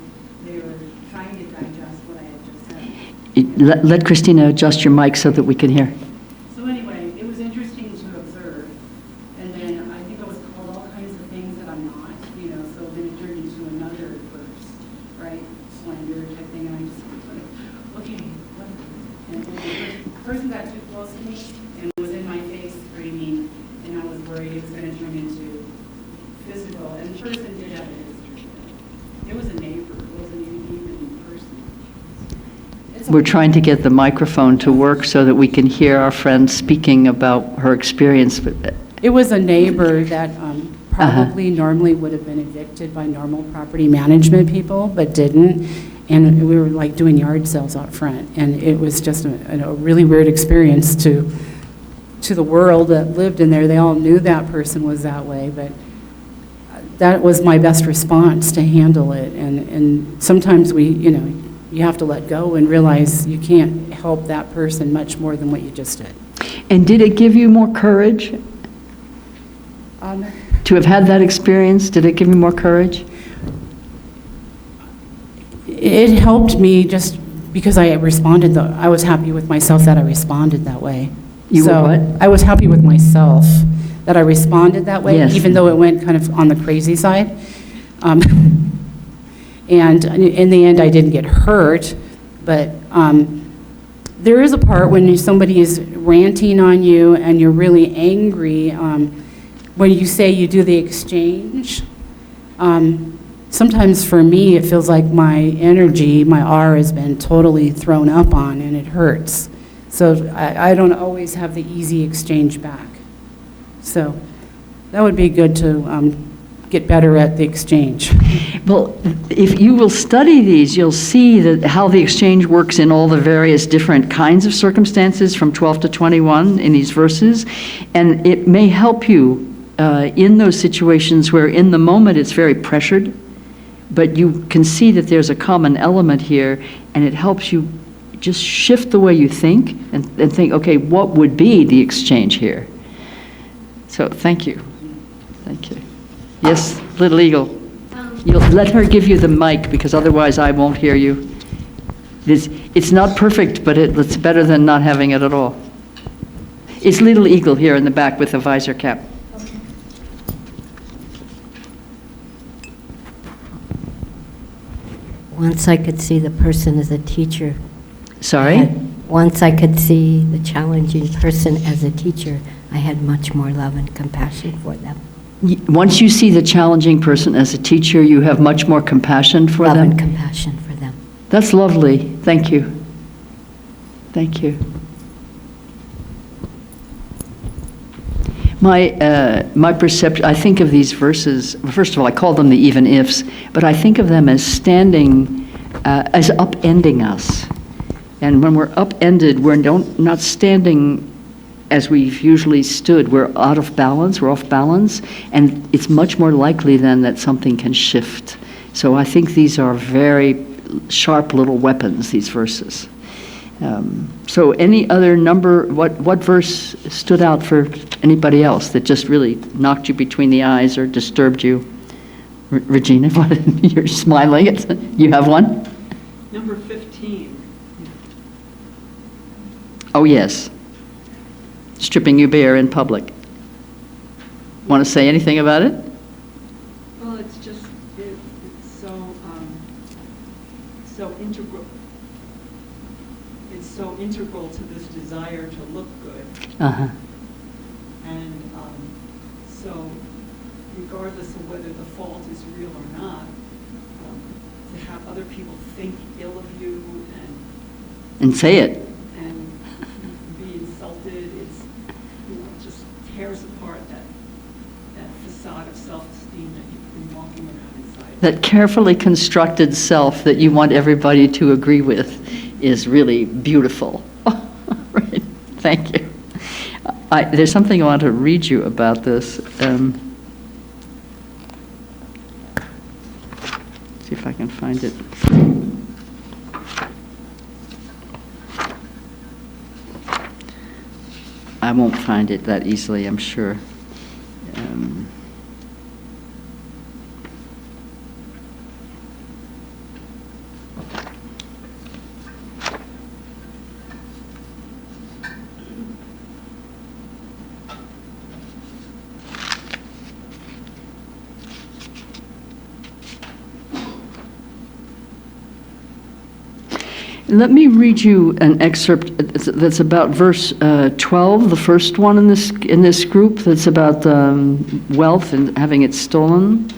They were trying to digest what I had just said. Let Christina adjust your mic so that we can hear. So anyway, it was interesting to observe. And then I think I was called all kinds of things that I'm not, you know, so then it turned into another verse, right? Slander type thing. And I just was like, okay, what? And the person got too close to me and was in my face screaming, and I was worried it was going to turn into physical. And the person did have a history. It was a neighbor. It wasn't even a person. We're trying to get the microphone to work so that we can hear our friend speaking about her experience. It was a neighbor that probably normally would have been evicted by normal property management people, but didn't. And we were like doing yard sales out front. And it was just a really weird experience to the world that lived in there. They all knew that person was that way, but that was my best response to handle it. And sometimes you have to let go and realize you can't help that person much more than what you just did. And did it give you more courage to have had that experience? Did it give you more courage? It helped me just because I responded. I was happy with myself that I responded that way. You were what? I was happy with myself that I responded that way, Yes. even though it went kind of on the crazy side. And in the end, I didn't get hurt, but there is a part when somebody is ranting on you and you're really angry, when you say you do the exchange, sometimes for me it feels like my energy, my aura has been totally thrown up on and it hurts. So I don't always have the easy exchange back. So that would be good to get better at the exchange. Well, if you will study these, you'll see that how the exchange works in all the various different kinds of circumstances from 12 to 21 in these verses, and it may help you in those situations where in the moment it's very pressured, but you can see that there's a common element here, and it helps you just shift the way you think and think, okay, what would be the exchange here? So thank you. Thank you. Yes, Little Eagle. You'll let her give you the mic because otherwise I won't hear you. It's not perfect, but it's better than not having it at all. It's Little Eagle here in the back with a visor cap. Once I could see the person as a teacher. Sorry? Once I could see the challenging person as a teacher, I had much more love and compassion for them. Once you see the challenging person as a teacher, you have much more compassion for Love them? and compassion for them. That's lovely. Thank you. Thank you. My perception, I think of these verses, first of all, I call them the even ifs, but I think of them as standing, as upending us. And when we're upended, we're not standing as we've usually stood. We're out of balance, we're off balance, and it's much more likely then that something can shift. So I think these are very sharp little weapons, these verses. So any other number, what verse stood out for anybody else that just really knocked you between the eyes or disturbed you? Regina, you're smiling. You have one? Number 15. Oh, yes. Stripping you bare in public. Want to say anything about it? Well, it's just, it's so integral. It's so integral to this desire to look good. Uh-huh. And so regardless of whether the fault is real or not, to have other people think ill of you And say it. and be insulted, it's, it just tears apart that facade of self-esteem that you've been walking around inside. That carefully constructed self that you want everybody to agree with is really beautiful. Right. Thank you. There's something I want to read you about this. See if I can find it. I won't find it that easily, I'm sure. Let me read you an excerpt that's about verse 12, the first one in this group, that's about wealth and having it stolen.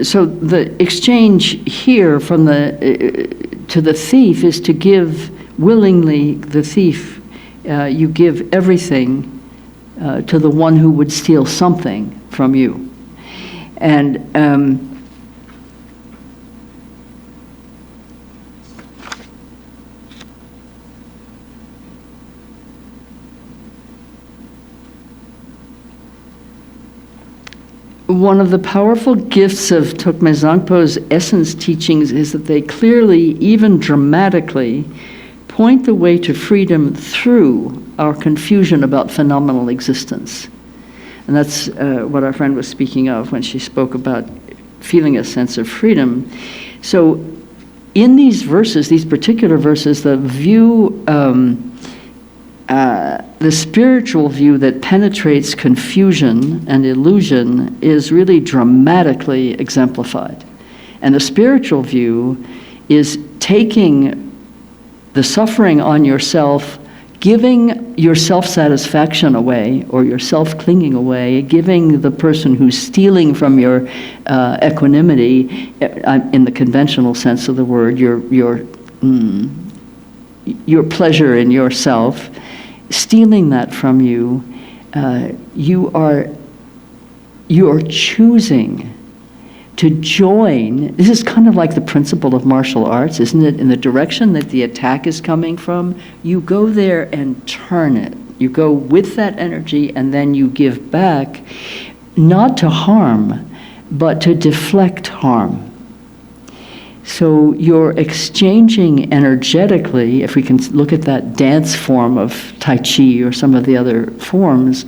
So the exchange here from to the thief is to give willingly. The thief, you give everything to the one who would steal something from you, and. One of the powerful gifts of Tokme Zangpo's essence teachings is that they clearly, even dramatically, point the way to freedom through our confusion about phenomenal existence. And that's what our friend was speaking of when she spoke about feeling a sense of freedom. So in these verses, these particular verses, the view, the spiritual view that penetrates confusion and illusion is really dramatically exemplified. And the spiritual view is taking the suffering on yourself, giving your self-satisfaction away or your self-clinging away, giving the person who's stealing from your equanimity, in the conventional sense of the word, your pleasure in yourself, stealing that from you, you are choosing to join. This is kind of like the principle of martial arts, isn't it? In the direction that the attack is coming from, you go there and turn it. You go with that energy and then you give back, not to harm, but to deflect harm. So you're exchanging energetically, if we can look at that dance form of Tai Chi or some of the other forms,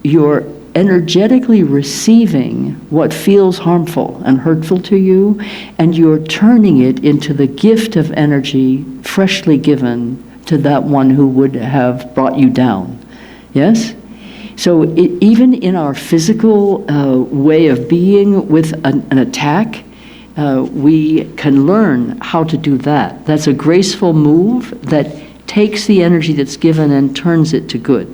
you're energetically receiving what feels harmful and hurtful to you, and you're turning it into the gift of energy freshly given to that one who would have brought you down. Yes? So even in our physical way of being with an attack, we can learn how to do that. That's a graceful move that takes the energy that's given and turns it to good.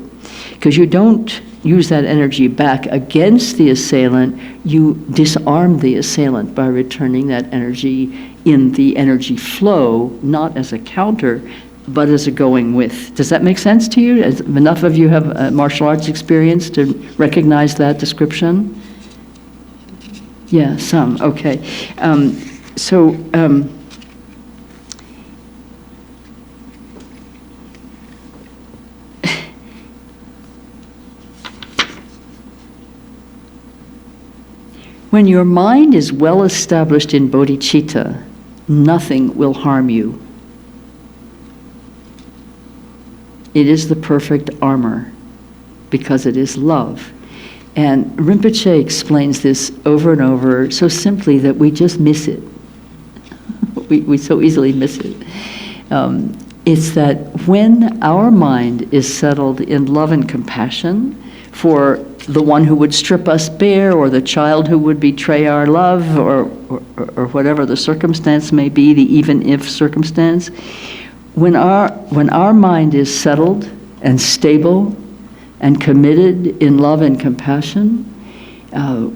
Because you don't use that energy back against the assailant, you disarm the assailant by returning that energy in the energy flow, not as a counter, but as a going with. Does that make sense to you? Enough of you have martial arts experience to recognize that description? Yeah, some, okay. When your mind is well established in bodhicitta, nothing will harm you. It is the perfect armor because it is love. And Rinpoche explains this over and over so simply that we just miss it. We so easily miss it. It's that when our mind is settled in love and compassion for the one who would strip us bare, or the child who would betray our love, or whatever the circumstance may be, the even if circumstance, when our mind is settled and stable and committed in love and compassion,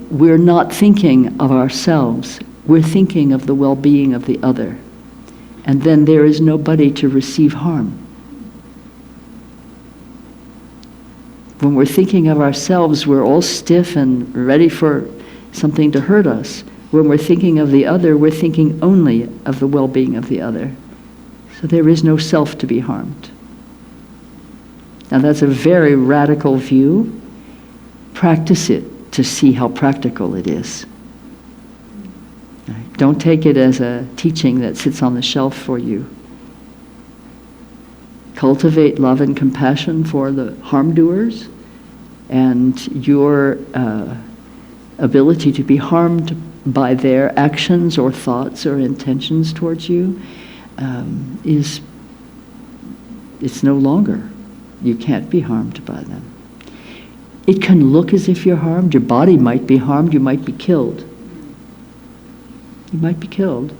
we're not thinking of ourselves. We're thinking of the well-being of the other. And then there is nobody to receive harm. When we're thinking of ourselves, we're all stiff and ready for something to hurt us. When we're thinking of the other, we're thinking only of the well-being of the other. So there is no self to be harmed. Now that's a very radical view. Practice it to see how practical it is. Don't take it as a teaching that sits on the shelf for you. Cultivate love and compassion for the harm doers, and your ability to be harmed by their actions or thoughts or intentions towards you it's no longer. You can't be harmed by them. It can look as if you're harmed. Your body might be harmed. You might be killed. You might be killed.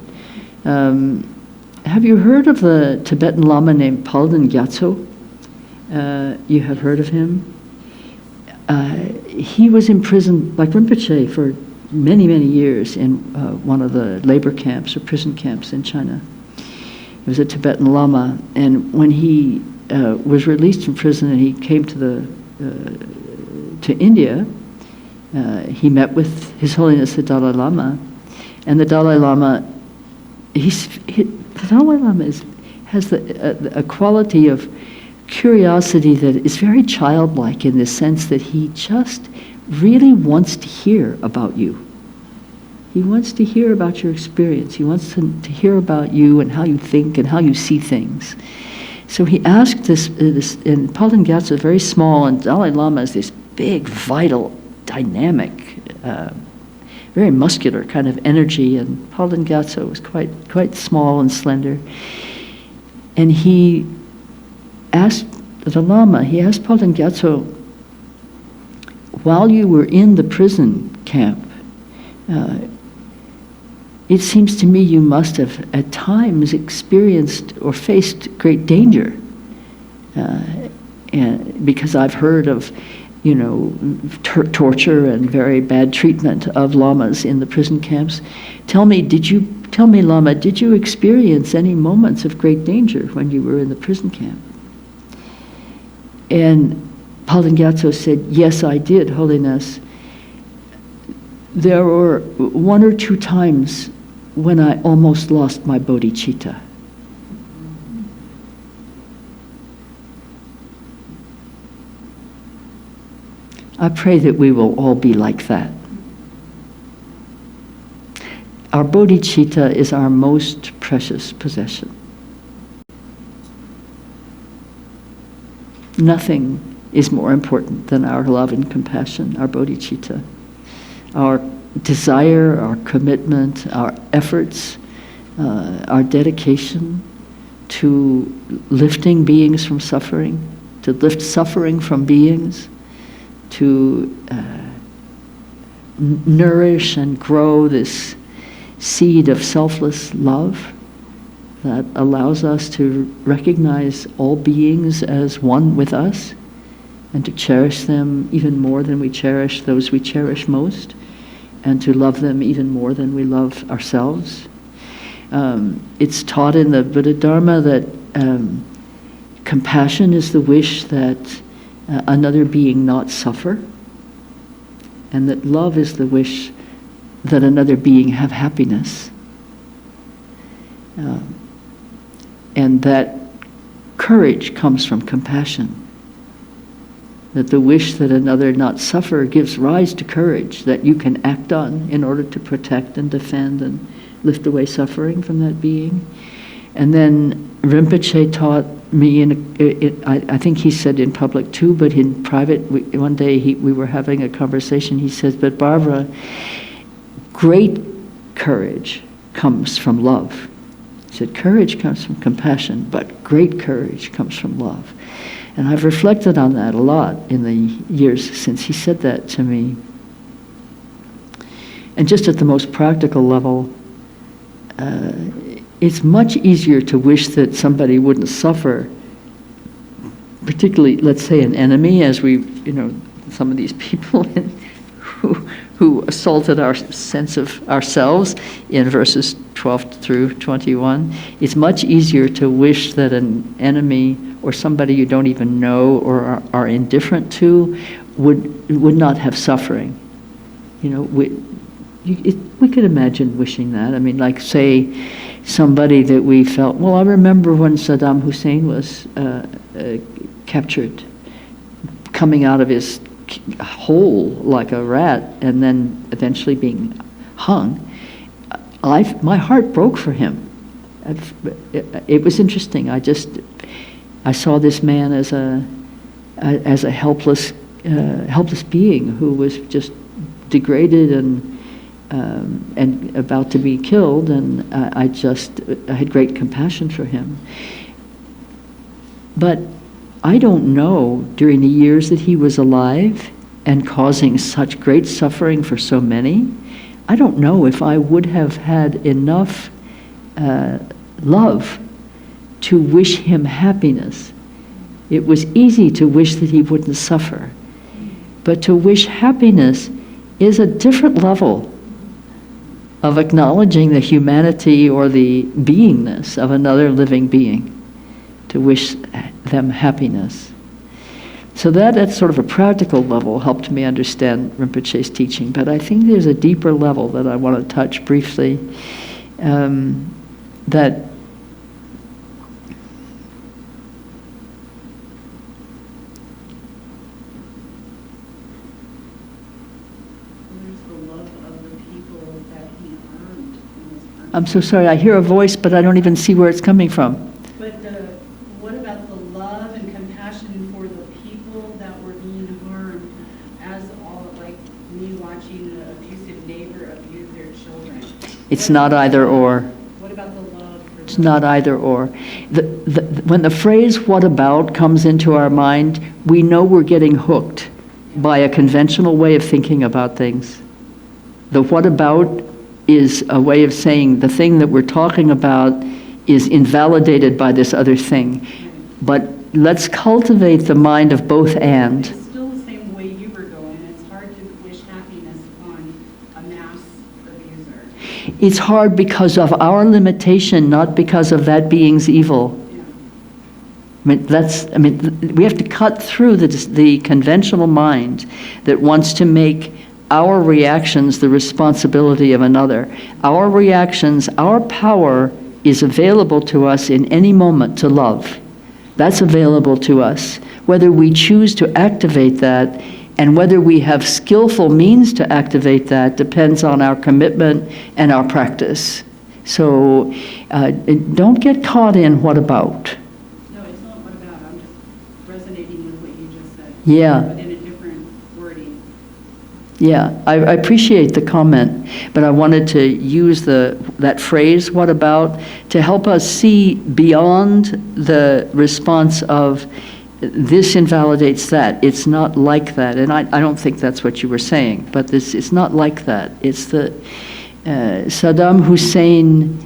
Have you heard of the Tibetan Lama named Palden Gyatso? You have heard of him? He was imprisoned, like Rinpoche, for many, many years in one of the labor camps or prison camps in China. He was a Tibetan Lama, and when he was released from prison and he came to India, he met with His Holiness the Dalai Lama, and the Dalai Lama, the Dalai Lama has a quality of curiosity that is very childlike, in the sense that he just really wants to hear about you. He wants to hear about your experience. He wants to hear about you and how you think and how you see things. So he asked this and Palden Gyatso is very small, and Dalai Lama is this big, vital, dynamic, very muscular kind of energy, and Palden Gyatso was quite small and slender. And he asked the Lama, he asked Palden Gyatso, while you were in the prison camp, it seems to me you must have at times experienced or faced great danger. And because I've heard of, torture and very bad treatment of lamas in the prison camps. Tell me, Lama, did you experience any moments of great danger when you were in the prison camp? And Palden Gyatso said, yes, I did, Holiness. There were one or two times when I almost lost my bodhicitta. I pray that we will all be like that. Our bodhicitta is our most precious possession. Nothing is more important than our love and compassion, our bodhicitta. Our desire, our commitment, our efforts, our dedication to lifting beings from suffering, to lift suffering from beings, to nourish and grow this seed of selfless love that allows us to recognize all beings as one with us, and to cherish them even more than we cherish those we cherish most, and to love them even more than we love ourselves. It's taught in the Buddha Dharma that compassion is the wish that another being not suffer, and that love is the wish that another being have happiness. And that courage comes from compassion. that the wish that another not suffer gives rise to courage that you can act on in order to protect and defend and lift away suffering from that being. And then Rinpoche taught me, I think he said in public too, but in private, one day we were having a conversation, he says, but Barbara, great courage comes from love. He said, courage comes from compassion, but great courage comes from love. And I've reflected on that a lot in the years since he said that to me. And just at the most practical level, it's much easier to wish that somebody wouldn't suffer, particularly, let's say, an enemy, as some of these people who assaulted our sense of ourselves in verses 12 through 21. It's much easier to wish that an enemy or somebody you don't even know or are indifferent to would not have suffering. We could imagine wishing that. I mean, like, say, somebody that we felt, well, I remember when Saddam Hussein was captured, coming out of his hole like a rat and then eventually being hung. My heart broke for him. It was interesting. I saw this man as a helpless being who was just degraded and about to be killed, and I had great compassion for him. But I don't know, during the years that he was alive and causing such great suffering for so many, I don't know if I would have had enough love to wish him happiness. It was easy to wish that he wouldn't suffer, but to wish happiness is a different level of acknowledging the humanity or the beingness of another living being, to wish them happiness. So that at sort of a practical level helped me understand Rinpoche's teaching, but I think there's a deeper level that I want to touch briefly, that I'm so sorry, I hear a voice, but I don't even see where it's coming from. But what about the love and compassion for the people that were being harmed, as all, like me watching an abusive neighbor abuse their children? It's not either or. What about the love for It's not either or. When the phrase "what about" comes into our mind, we know we're getting hooked by a conventional way of thinking about things. The "what about" is a way of saying the thing that we're talking about is invalidated by this other thing. But let's cultivate the mind of both and. It's still the same way you were going. It's hard to wish happiness on a mass abuser. It's hard because of our limitation, not because of that being's evil. Yeah. We have to cut through the conventional mind that wants to make our reactions the responsibility of another. Our reactions, our power is available to us in any moment to love. That's available to us. Whether we choose to activate that and whether we have skillful means to activate that depends on our commitment and our practice. So don't get caught in what about. No, it's not what about. I'm just resonating with what you just said. Yeah. But in a different wording. Yeah, I appreciate the comment, but I wanted to use that phrase, "what about," to help us see beyond the response of this invalidates that. It's not like that, and I don't think that's what you were saying, but it's not like that. It's that Saddam Hussein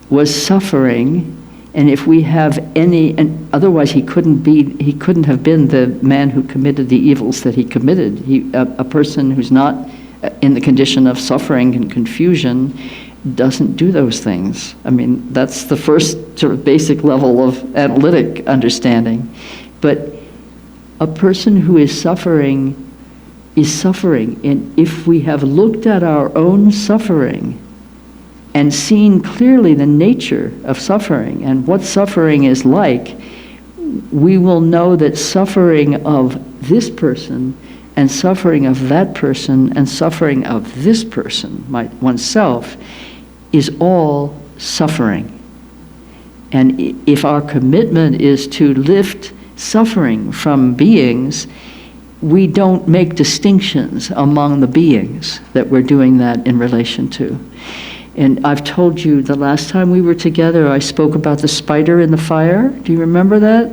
was suffering, and if we have any, and otherwise he couldn't have been the man who committed the evils that he committed. A person who's not in the condition of suffering and confusion doesn't do those things. I mean, that's the first sort of basic level of analytic understanding. But a person who is suffering, and if we have looked at our own suffering and seen clearly the nature of suffering and what suffering is like, we will know that suffering of this person, and suffering of that person, and suffering of this person, oneself, is all suffering. And if our commitment is to lift suffering from beings, we don't make distinctions among the beings that we're doing that in relation to. And I've told you the last time we were together, I spoke about the spider in the fire. Do you remember that?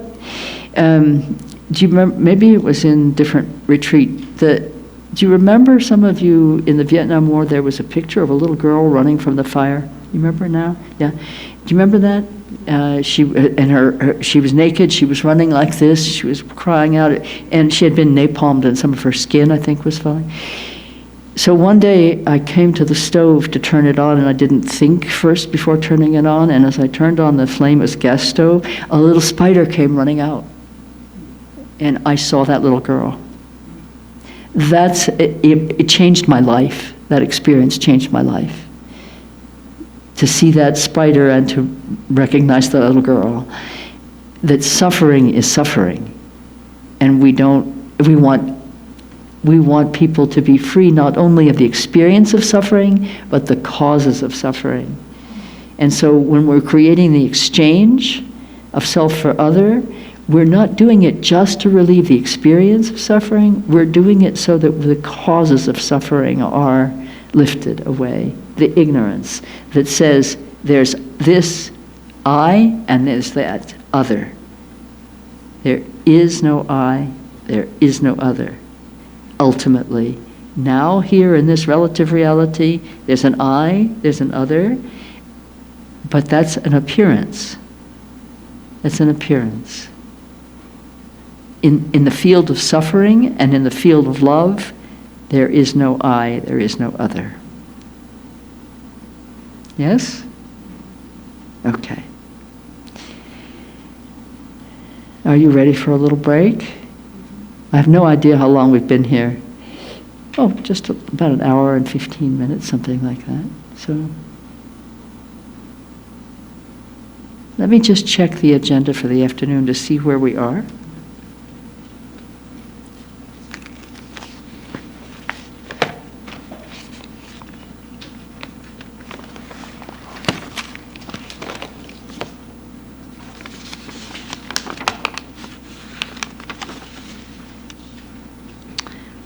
Do you remember? Maybe it was in different retreat. Do you remember, some of you, in the Vietnam War, there was a picture of a little girl running from the fire? You remember now? Yeah. Do you remember that? She was naked. She was running like this. She was crying out, and she had been napalmed, and some of her skin, I think, was falling. So one day I came to the stove to turn it on, and I didn't think first before turning it on. And as I turned on the flame, it was gas stove. A little spider came running out, and I saw that little girl. It changed my life. That experience changed my life. To see that spider and to recognize the little girl, that suffering is suffering, and we want people to be free not only of the experience of suffering, but the causes of suffering. And so when we're creating the exchange of self for other, we're not doing it just to relieve the experience of suffering, we're doing it so that the causes of suffering are lifted away. The ignorance that says there's this I and there's that other. There is no I, there is no other. Ultimately, now here in this relative reality, there's an I, there's an other, but that's an appearance. That's an appearance. In the field of suffering and in the field of love, there is no I, there is no other. Yes? Okay. Are you ready for a little break? I have no idea how long we've been here. Oh, just about an hour and 15 minutes, something like that. So let me just check the agenda for the afternoon to see where we are.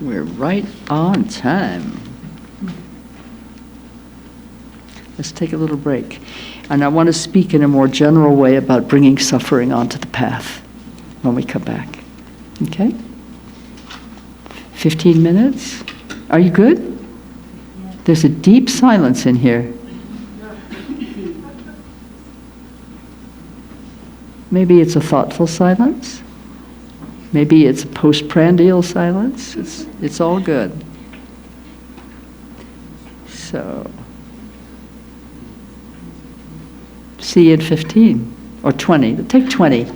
We're right on time. Let's take a little break. And I want to speak in a more general way about bringing suffering onto the path when we come back. Okay? 15 minutes? Are you good? There's a deep silence in here. Maybe it's a thoughtful silence. Maybe it's a postprandial silence. It's all good. So, see you in 15 or 20. Take 20.